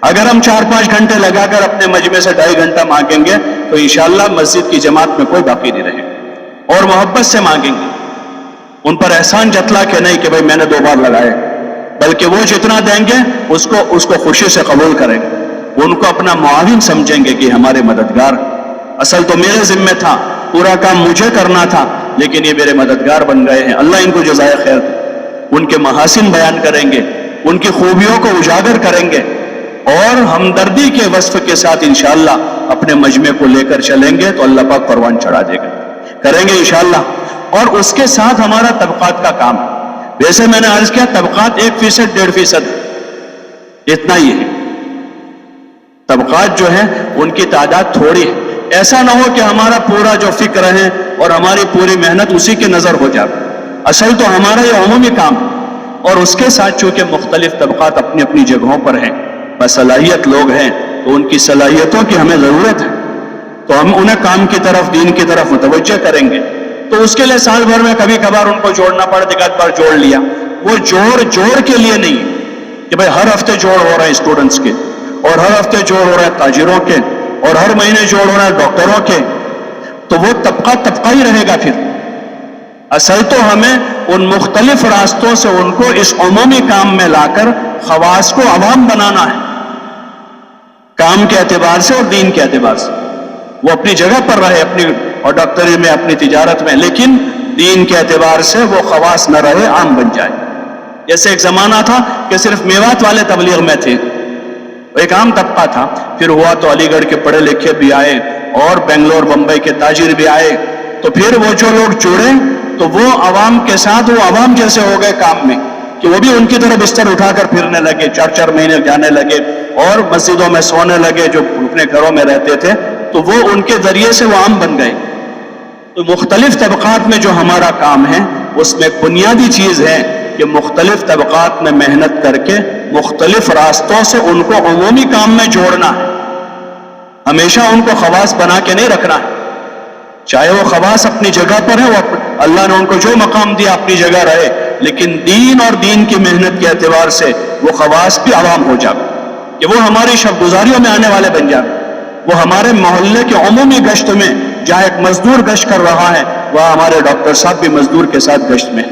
اگر ہم 4-5 گھنٹے لگا کر اپنے مجمع سے 2.5 گھنٹہ مانگیں گے تو انشاءاللہ مسجد کی جماعت میں کوئی باقی نہیں رہے گا. اور محبت سے مانگیں گے, ان پر احسان جتلا کے نہیں کہ بھائی میں نے 2 بار لگائے, بلکہ وہ جتنا دیں گے اس کو خوشی سے قبول کریں گے. ان کو اپنا معاون سمجھیں گے کہ ہمارے مددگار. اصل تو میرے ذمہ تھا, پورا کام مجھے کرنا تھا, لیکن یہ میرے مددگار بن گئے ہیں. اللہ ان کو جزائے خیر دے. ان کے محاسن بیان کریں گے, ان کی خوبیوں کو اجاگر کریں گے, اور ہمدردی کے وصف کے ساتھ انشاءاللہ اپنے مجمع کو لے کر چلیں گے تو اللہ پاک پروان چڑھا دے گا. کریں گے انشاءاللہ. اور اس کے ساتھ ہمارا طبقات کا کام ہے. ویسے میں نے عرض کیا طبقات 1% 1.5% اتنا ہی ہے. طبقات جو ہیں ان کی تعداد تھوڑی ہے. ایسا نہ ہو کہ ہمارا پورا جو فکر ہے اور ہماری پوری محنت اسی کی نظر ہو جائے. اصل تو ہمارا یہ عمومی کام ہے, اور اس کے ساتھ چونکہ مختلف طبقات اپنی اپنی جگہوں پر ہیں, باصلاحیت لوگ ہیں, تو ان کی صلاحیتوں کی ہمیں ضرورت ہے, تو ہم انہیں کام کی طرف, دین کی طرف متوجہ کریں گے. تو اس کے لیے سال بھر میں کبھی کبھار ان کو جوڑنا پڑے, ایک بار جوڑ لیا. وہ جوڑ کے لیے نہیں کہ بھائی ہر ہفتے جوڑ ہو رہے ہیں اسٹوڈنٹس کے, اور ہر ہفتے جوڑ ہو رہے ہیں تاجروں کے, اور ہر مہینے جوڑ ہو رہا ہے ڈاکٹروں کے, تو وہ طبقہ ہی رہے گا پھر. اصل تو ہمیں ان مختلف راستوں سے ان کو اس عمومی کام میں لا کر خواص کو عوام بنانا ہے, کام کے اعتبار سے اور دین کے اعتبار سے. وہ اپنی جگہ پر رہے, اپنی اور ڈاکٹری میں, اپنی تجارت میں, لیکن دین کے اعتبار سے وہ خواص نہ رہے, عام بن جائے. جیسے ایک زمانہ تھا کہ صرف میوات والے تبلیغ میں تھے, ایک عام طبقہ تھا. پھر ہوا تو علی گڑھ کے پڑھے لکھے بھی آئے, اور بنگلور بمبئی کے تاجر بھی آئے. تو پھر وہ جو لوگ جڑے تو وہ عوام کے ساتھ, وہ عوام جیسے ہو گئے کام میں, کہ وہ بھی ان کی طرح بستر اٹھا کر پھرنے لگے, 4-4 مہینے جانے لگے, اور مسجدوں میں سونے لگے جو اپنے گھروں میں رہتے تھے. تو وہ ان کے ذریعے سے وہ عام بن گئے. تو مختلف طبقات میں جو ہمارا کام ہے اس میں بنیادی چیز ہے کہ مختلف طبقات میں محنت کر کے مختلف راستوں سے ان کو عمومی کام میں جوڑنا ہے. ہمیشہ ان کو خواص بنا کے نہیں رکھنا ہے. چاہے وہ خواص اپنی جگہ پر ہے, وہ اللہ نے ان کو جو مقام دیا اپنی جگہ رہے, لیکن دین اور دین کی محنت کے اعتبار سے وہ خواص بھی عوام ہو جائے, کہ وہ ہماری شب گزاریوں میں آنے والے بن جائے. وہ ہمارے محلے کے عمومی گشت میں جہاں ایک مزدور گشت کر رہا ہے, وہاں ہمارے ڈاکٹر صاحب بھی مزدور کے ساتھ گشت میں.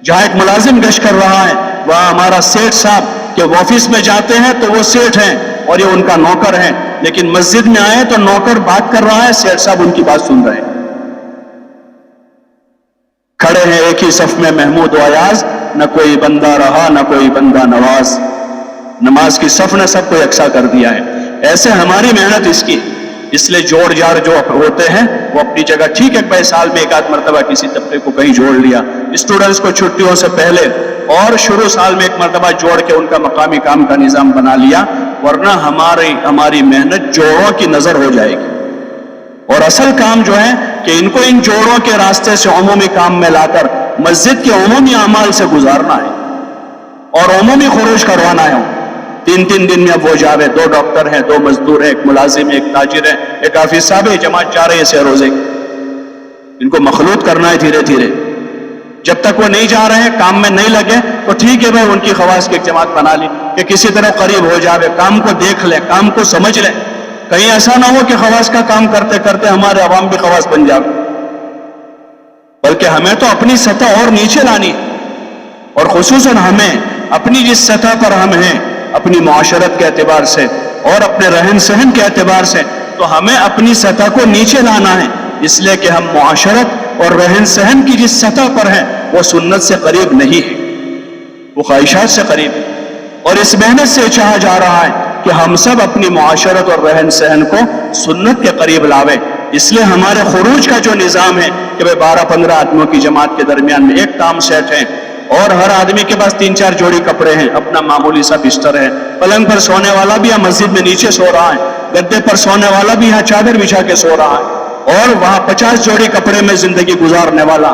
جہاں ایک ملازم گشت کر رہا ہے, وہاں ہمارا سیٹھ صاحب کہ وہ آفس میں جاتے ہیں تو وہ سیٹھ ہیں اور یہ ان کا نوکر ہے, لیکن مسجد میں آئے تو نوکر بات کر رہا ہے, سیٹھ صاحب ان کی بات سن رہے ہیں. کھڑے ہیں ایک ہی صف میں محمود و ایاز, نہ کوئی بندہ رہا نہ کوئی بندہ نواز. نماز کی صف نے سب کو یکساں کر دیا ہے. ایسے ہماری محنت اس کی. اس لیے جوڑ جاڑ جو ہوتے ہیں وہ اپنی جگہ ٹھیک ہے, بھائی سال میں 1 مرتبہ کسی طبقے کو کہیں جوڑ لیا, اسٹوڈنٹس کو چھٹیوں سے پہلے, اور شروع سال میں 1 مرتبہ جوڑ کے ان کا مقامی کام کا نظام بنا لیا, ورنہ ہماری محنت جوڑوں کی نظر ہو جائے گی. اور اصل کام جو ہے کہ ان کو ان جوڑوں کے راستے سے عمومی کام میں لا کر مسجد کے عمومی اعمال سے گزارنا ہے اور عمومی خروج کروانا ہے. 3 دن میں اب وہ جاوے, 2 ڈاکٹر ہیں, 2 مزدور ہیں, ایک ملازم ہے, ایک تاجر ہے, ایک حافظ صاحب ہے, جماعت جا رہے ہیں سہ روزے. ان کو مخلوط کرنا ہے دھیرے دھیرے. جب تک وہ نہیں جا رہے ہیں, کام میں نہیں لگے, تو ٹھیک ہے بھائی ان کی خواص کی ایک جماعت بنا لی کہ کسی طرح قریب ہو جاوے, کام کو دیکھ لیں, کام کو سمجھ لیں. کہیں ایسا نہ ہو کہ خواص کا کام کرتے کرتے ہمارے عوام بھی خواص بن جائے, بلکہ ہمیں تو اپنی سطح اور نیچے لانی, اور خصوصاً ہمیں اپنی جس سطح پر ہم ہیں, اپنی معاشرت کے اعتبار سے اور اپنے رہن سہن کے اعتبار سے, تو ہمیں اپنی سطح کو نیچے لانا ہے. اس لیے کہ ہم معاشرت اور رہن سہن کی جس سطح پر ہیں وہ سنت سے قریب نہیں ہے, وہ خواہشات سے قریب ہے. اور اس محنت سے چاہا جا رہا ہے کہ ہم سب اپنی معاشرت اور رہن سہن کو سنت کے قریب لاویں. اس لیے ہمارے خروج کا جو نظام ہے کہ 12-15 آدمیوں کی جماعت کے درمیان میں ایک کام سیٹ ہے, اور ہر آدمی کے پاس 3-4 جوڑی کپڑے ہیں, اپنا معمولی سا بستر ہے, پلنگ پر سونے والا بھی یہاں مسجد میں نیچے سو رہا ہے, گدے پر سونے والا بھی یہاں چادر بچھا کے سو رہا ہے, اور وہاں 50 جوڑی کپڑے میں زندگی گزارنے والا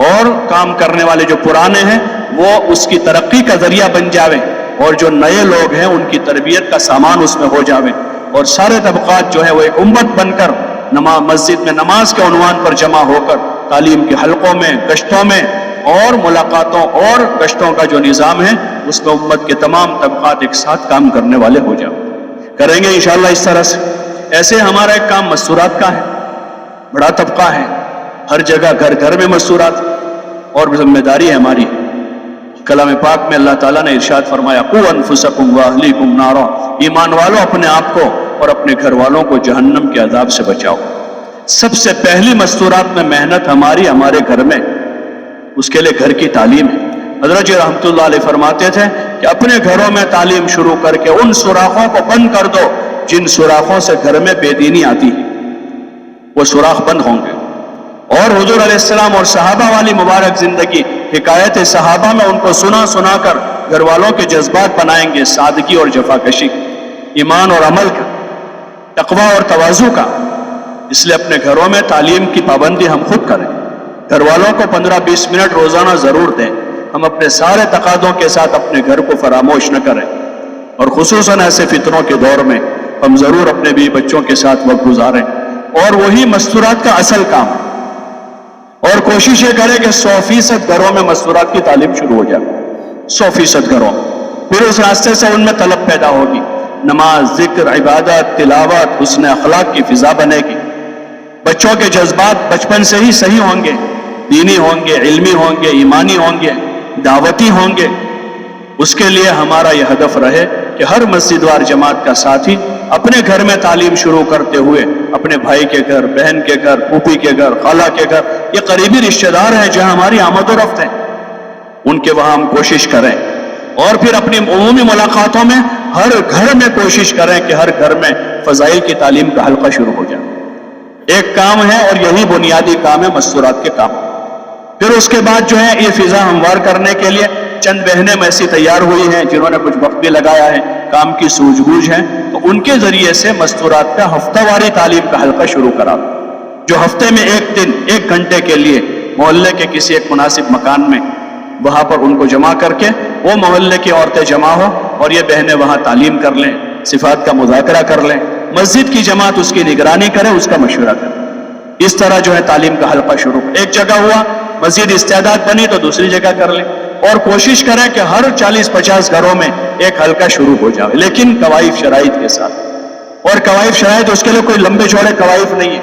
اور کام کرنے والے جو پرانے ہیں وہ اس کی ترقی کا ذریعہ بن جاوے، اور جو نئے لوگ ہیں ان کی تربیت کا سامان اس میں ہو جاوے، اور سارے طبقات جو ہے وہ ایک امت بن کر مسجد میں نماز کے عنوان پر جمع ہو کر تعلیم کے حلقوں میں، گشتوں میں اور ملاقاتوں اور گشتوں کا جو نظام ہے اس میں امت کے تمام طبقات ایک ساتھ کام کرنے والے ہو جاؤ، کریں گے انشاءاللہ اس طرح سے۔ ایسے ہمارا ایک کام مستورات کا ہے، بڑا طبقہ ہے، ہر جگہ گھر گھر میں مستورات، اور ذمہ داری ہے ہماری۔ کلام پاک میں اللہ تعالیٰ نے ارشاد فرمایا قوا انفسکم واہلیکم نارا، ایمان والوں اپنے آپ کو اور اپنے گھر والوں کو جہنم کے عذاب سے بچاؤ۔ سب سے پہلی مستورات میں محنت ہمارے گھر میں، اس کے لیے گھر کی تعلیم ہے۔ حضرت جی رحمۃ اللہ علیہ فرماتے تھے کہ اپنے گھروں میں تعلیم شروع کر کے ان سوراخوں کو بند کر دو جن سوراخوں سے گھر میں بے دینی آتی ہے، وہ سوراخ بند ہوں گے۔ اور حضور علیہ السلام اور صحابہ والی مبارک زندگی، حکایت صحابہ میں ان کو سنا کر گھر والوں کے جذبات بنائیں گے، سادگی اور جفاکشی، ایمان اور عمل کا، تقوی اور تواضع کا۔ اس لیے اپنے گھروں میں تعلیم کی پابندی ہم خود کریں، گھر والوں کو 15-20 منٹ روزانہ ضرور دیں۔ ہم اپنے سارے تقاضوں کے ساتھ اپنے گھر کو فراموش نہ کریں، اور خصوصاً ایسے فتنوں کے دور میں ہم ضرور اپنے بیوی بچوں کے ساتھ وقت گزاریں، اور وہی مستورات کا اصل کام ہے۔ اور کوشش یہ کریں کہ 100% گھروں میں مستورات کی تعلیم شروع ہو جائے، 100% گھروں، پھر اس راستے سے ان میں طلب پیدا ہوگی، نماز، ذکر، عبادت، تلاوت، حسن اخلاق کی فضا بنے گی۔ بچوں کے جذبات بچپن سے ہی صحیح ہوں گے، دینی ہوں گے، علمی ہوں گے، ایمانی ہوں گے، دعوتی ہوں گے۔ اس کے لیے ہمارا یہ ہدف رہے کہ ہر مسجد وار جماعت کا ساتھی اپنے گھر میں تعلیم شروع کرتے ہوئے اپنے بھائی کے گھر، بہن کے گھر، پھوپھی کے گھر، خالہ کے گھر، یہ قریبی رشتہ دار ہیں جہاں ہماری آمد و رفت ہے، ان کے وہاں ہم کوشش کریں، اور پھر اپنی عمومی ملاقاتوں میں ہر گھر میں کوشش کریں کہ ہر گھر میں فضائل کی تعلیم کا حلقہ شروع ہو جائے۔ ایک کام ہے، اور یہی بنیادی کام ہے مستورات کے کام۔ پھر اس کے بعد جو ہے یہ فضا ہموار کرنے کے لیے چند بہنیں ایسی تیار ہوئی ہیں جنہوں نے کچھ وقت بھی لگایا ہے، کام کی سوجھ بوجھ ہے، تو ان کے ذریعے سے مستورات کا ہفتہ واری تعلیم کا حلقہ شروع کرا، جو ہفتے میں ایک دن 1 گھنٹے کے لیے محلے کے کسی ایک مناسب مکان میں وہاں پر ان کو جمع کر کے وہ محلے کی عورتیں جمع ہو اور یہ بہنیں وہاں تعلیم کر لیں، صفات کا مذاکرہ کر لیں، مسجد کی جماعت اس کی نگرانی کرے، اس کا مشورہ کرے۔ اس طرح جو ہے تعلیم کا حلقہ شروع، ایک جگہ ہوا، مزید استعداد بنی تو دوسری جگہ کر لیں، اور کوشش کریں کہ ہر 40-50 گھروں میں ایک حلقہ شروع ہو جائے، لیکن قوائف شرائط کے ساتھ۔ اور قوائف شرائط اس کے لیے کوئی لمبے چوڑے قوائف نہیں ہے،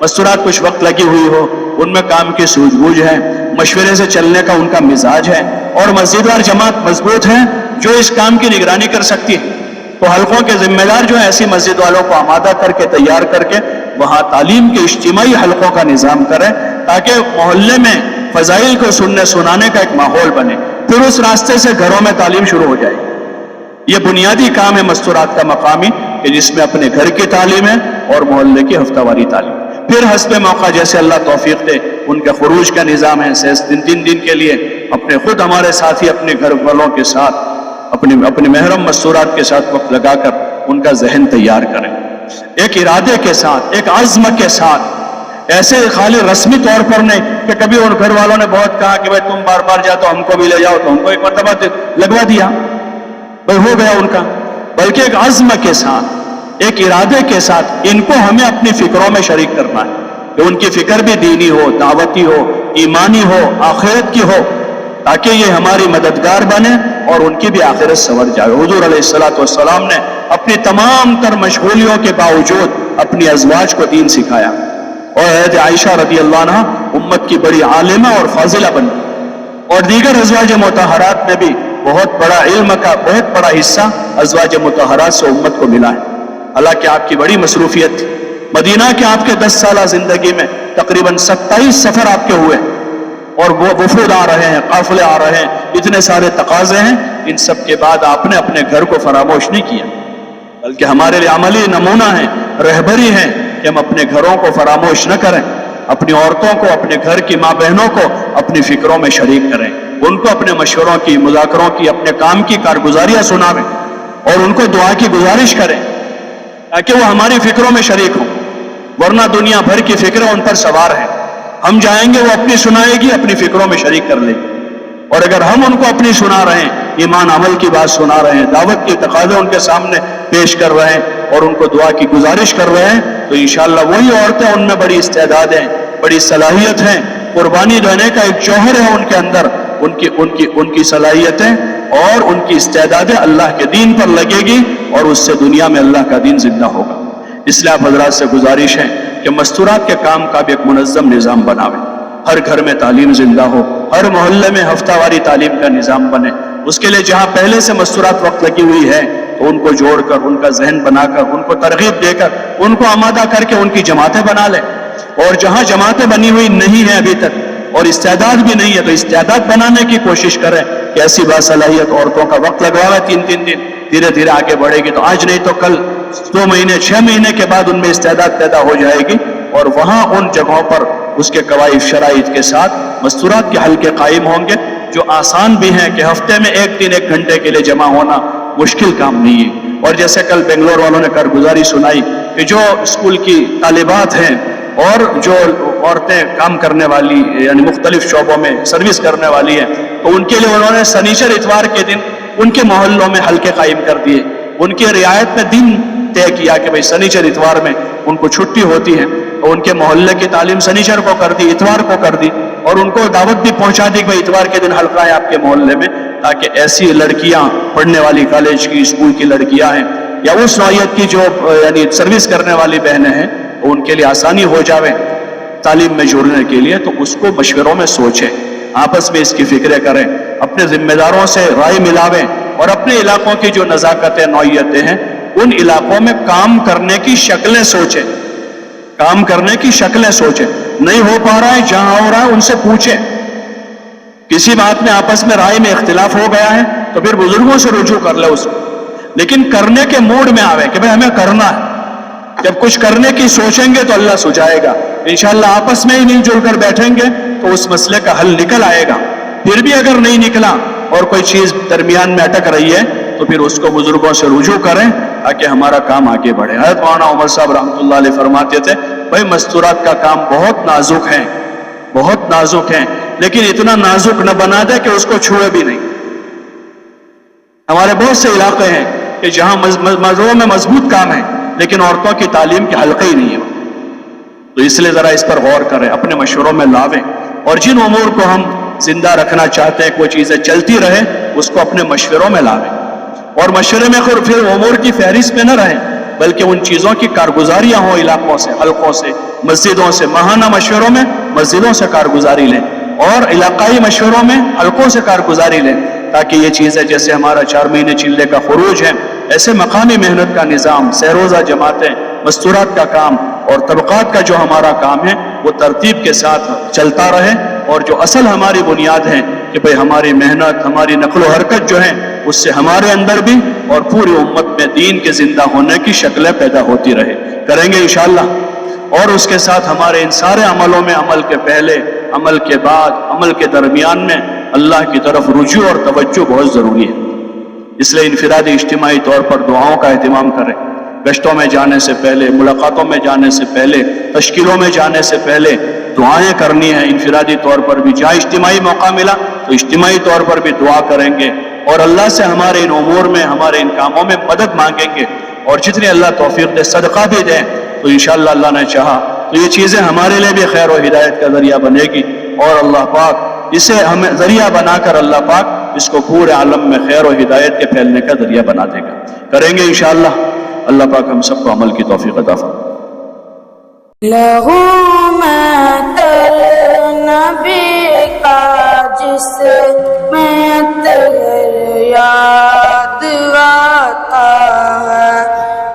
مستورات کچھ وقت لگی ہوئی ہو، ان میں کام کی سوجھ بوجھ ہے، مشورے سے چلنے کا ان کا مزاج ہے، اور مسجد وار جماعت مضبوط ہے جو اس کام کی نگرانی کر سکتی ہے، تو حلقوں کے ذمہ دار جو ہے ایسی مسجد والوں کو آمادہ کر کے تیار کر کے وہاں تعلیم کے اجتماعی حلقوں کا نظام کریں، تاکہ محلے میں فضائل کو سنانے کا ایک ماحول بنے، پھر اس راستے سے گھروں میں تعلیم شروع ہو جائے۔ یہ بنیادی کام ہے مستورات کا مقامی، کہ جس میں اپنے گھر کی تعلیم ہے اور محلے کی ہفتہ واری تعلیم، پھر حسب موقع جیسے اللہ توفیق دے ان کے خروج کا نظام ہے، 3 دن کے لیے اپنے خود ہمارے ساتھی اپنے گھر والوں کے ساتھ اپنے محرم مستورات کے ساتھ وقت لگا کر ان کا ذہن تیار کریں، ایک ارادے کے ساتھ، ایک عزم کے ساتھ، ایسے خالی رسمی طور پر نہیں کہ کبھی ان گھر والوں نے بہت کہا کہ بھائی تم بار بار جاؤ تو ہم کو بھی لے جاؤ، تو ہم کو ایک مرتبہ لگوا دیا، بھائی ہو گیا ان کا، بلکہ ایک عزم کے ساتھ، ایک ارادے کے ساتھ ان کو ہمیں اپنی فکروں میں شریک کرنا ہے، کہ ان کی فکر بھی دینی ہو، دعوتی ہو، ایمانی ہو، آخرت کی ہو، تاکہ یہ ہماری مددگار بنے اور ان کی بھی آخرت سنور جائے۔ حضور علیہ السلام نے اپنی تمام تر مشغولیوں کے باوجود اپنی ازواج کو دین سکھایا، اور حضرت عائشہ رضی اللہ عنہ امت کی بڑی عالمہ اور فاضلہ بنی، اور دیگر ازواج مطہرات میں بھی بہت بڑا علم کا بہت بڑا حصہ ازواج مطہرات سے امت کو ملا ہے۔ حالانکہ آپ کی بڑی مصروفیت تھی، مدینہ کے آپ کے 10 سالہ زندگی میں تقریباً 27 سفر آپ کے ہوئے، اور وہ وفود آ رہے ہیں، قافلے آ رہے ہیں، اتنے سارے تقاضے ہیں، ان سب کے بعد آپ نے اپنے گھر کو فراموش نہیں کیا، بلکہ ہمارے لیے عملی نمونہ ہے، رہبری ہے کہ ہم اپنے گھروں کو فراموش نہ کریں، اپنی عورتوں کو، اپنے گھر کی ماں بہنوں کو اپنی فکروں میں شریک کریں، ان کو اپنے مشوروں کی، مذاکروں کی، اپنے کام کی کارگزاریاں سناویں، اور ان کو دعا کی گزارش کریں تاکہ وہ ہماری فکروں میں شریک ہوں، ورنہ دنیا بھر کی فکریں ان پر سوار ہیں، ہم جائیں گے, وہ اپنی سنائے گی, اپنی فکروں میں شریک کر لے گی. اور اگر ہم ان کو اپنی سنا رہے ہیں, ایمان عمل کی بات سنا رہے ہیں, دعوت کے تقاضے ان کے سامنے پیش کر رہے ہیں اور ان کو دعا کی گزارش کر رہے ہیں, تو انشاءاللہ وہی عورتیں, ان میں بڑی استعداد ہیں, بڑی صلاحیت ہیں, قربانی دینے کا ایک جوہر ہے ان کے اندر, ان کی صلاحیتیں اور ان کی استعدادیں اللہ کے دین پر لگے گی اور اس سے دنیا میں اللہ کا دین زندہ ہوگا. اس لیے آپ حضرات سے گزارش ہے کہ مستورات کے کام کا بھی ایک منظم نظام بناویں, ہر گھر میں تعلیم زندہ ہو, ہر محلے میں ہفتہ واری تعلیم کا نظام بنے. اس کے لیے جہاں پہلے سے مستورات وقت لگی ہوئی ہے تو ان کو جوڑ کر, ان کا ذہن بنا کر, ان کو ترغیب دے کر, ان کو آمادہ کر کے ان کی جماعتیں بنا لیں. اور جہاں جماعتیں بنی ہوئی نہیں ہیں ابھی تک اور استعداد بھی نہیں ہے تو استعداد بنانے کی کوشش کریں کہ ایسی باصلاحیت عورتوں کا وقت لگواوے 3-3 دن, دھیرے دھیرے آگے بڑھے گی تو آج نہیں تو کل 2 مہینے 6 مہینے کے بعد ان میں استعداد پیدا ہو جائے گی. اور وہاں ان جگہوں پر اس کے قواعد شرائط کے ساتھ مستورات کے حلقے قائم ہوں گے جو آسان بھی ہیں کہ ہفتے میں 1 دن 1 گھنٹے کے لیے جمع ہونا مشکل کام نہیں ہے. اور جیسے کل بنگلور والوں نے کارگزاری سنائی کہ جو اسکول کی طالبات ہیں اور جو عورتیں کام کرنے والی یعنی مختلف شعبوں میں سروس کرنے والی ہیں تو ان کے لیے انہوں نے سنیچر اتوار کے دن ان کے محلوں میں حلقے قائم کر دیے. ان کی رعایت میں دن طے کیا کہ بھئی سنیچر اتوار میں ان کو چھٹی ہوتی ہے تو ان کے محلے کی تعلیم سنیچر کو کر دی, اتوار کو کر دی, اور ان کو دعوت بھی پہنچا دی کہ بھئی اتوار کے دن حلقہ ہے آپ کے محلے میں, تاکہ ایسی لڑکیاں پڑھنے والی کالج کی اسکول کی لڑکیاں ہیں یا اس نوعیت کی جو یعنی سروس کرنے والی بہنیں ہیں ان کے لیے آسانی ہو جاوے تعلیم میں جڑنے کے لیے. تو اس کو مشوروں میں سوچیں, آپس میں اس کی فکریں کریں, اپنے ذمہ داروں سے رائے ملاویں اور اپنے علاقوں کی جو نزاکتیں نوعیتیں ہیں ان علاقوں میں کام کرنے کی شکلیں سوچیں, کام کرنے کی شکلیں سوچیں. نہیں ہو پا رہا ہے, جہاں ہو رہا ہے ان سے پوچھیں. کسی بات میں آپس میں رائے میں اختلاف ہو گیا ہے تو پھر بزرگوں سے رجوع کر لے اس کو, لیکن کرنے کے موڈ میں آوے کہ بھئی ہمیں کرنا ہے. جب کچھ کرنے کی سوچیں گے تو اللہ سجائے گا. انشاءاللہ آپس میں ہی مل جل کر بیٹھیں گے تو اس مسئلے کا حل نکل آئے گا. پھر بھی اگر نہیں نکلا اور کوئی چیز درمیان میں اٹک رہی ہے تو پھر اس کو بزرگوں سے رجوع کریں تاکہ ہمارا کام آگے بڑھے. حضرت مولانا عمر صاحب رحمۃ اللہ علیہ فرماتے تھے بھائی مستورات کا کام بہت نازک ہے, بہت نازک ہے, لیکن اتنا نازک نہ بنا دے کہ اس کو چھوئے بھی نہیں. ہمارے بہت سے علاقے ہیں کہ جہاں مزروں میں مضبوط کام ہے لیکن عورتوں کی تعلیم کے حلقے ہی نہیں ہے. تو اس لیے ذرا اس پر غور کریں, اپنے مشوروں میں لاویں, اور جن امور کو ہم زندہ رکھنا چاہتے ہیں, کوئی چیزیں چلتی رہے, اس کو اپنے مشوروں میں لاویں. اور مشورے میں پھر امور کی فہرست میں نہ رہیں بلکہ ان چیزوں کی کارگزاریاں ہوں علاقوں سے, حلقوں سے, مسجدوں سے. ماہانہ مشوروں میں مسجدوں سے کارگزاری لیں اور علاقائی مشوروں میں حلقوں سے کارگزاری لیں تاکہ یہ چیزیں جیسے ہمارا 4 مہینے چلے کا خروج ہے ایسے مقامی محنت کا نظام, سہروزہ جماعتیں, مستورات کا کام اور طبقات کا جو ہمارا کام ہے وہ ترتیب کے ساتھ چلتا رہے. اور جو اصل ہماری بنیاد ہے کہ بھئی ہماری محنت, ہماری نقل و حرکت جو ہے اس سے ہمارے اندر بھی اور پوری امت میں دین کے زندہ ہونے کی شکلیں پیدا ہوتی رہے. کریں گے انشاءاللہ. اور اس کے ساتھ ہمارے ان سارے عملوں میں, عمل کے پہلے, عمل کے بعد, عمل کے درمیان میں اللہ کی طرف رجوع اور توجہ بہت ضروری ہے. اس لیے انفرادی اجتماعی طور پر دعاؤں کا اہتمام کریں. گشتوں میں جانے سے پہلے, ملاقاتوں میں جانے سے پہلے, تشکیلوں میں جانے سے پہلے دعائیں کرنی ہیں. انفرادی طور پر بھی جہاں اجتماعی موقع ملا تو اجتماعی طور پر بھی دعا کریں گے اور اللہ سے ہمارے ان امور میں, ہمارے ان کاموں میں مدد مانگیں گے. اور جتنی اللہ توفیق دے صدقہ بھی دیں تو انشاءاللہ اللہ نے چاہا تو یہ چیزیں ہمارے لیے بھی خیر و ہدایت کا ذریعہ بنے گی اور اللہ پاک اسے ہمیں ذریعہ بنا کر اللہ پاک اس کو پورے عالم میں خیر و ہدایت کے پھیلنے کا ذریعہ بنا دے گا. کریں گے انشاءاللہ. اللہ پاک ہم سب کو عمل کی توفیق عطا فرمائے. لہو مات النبی کا جس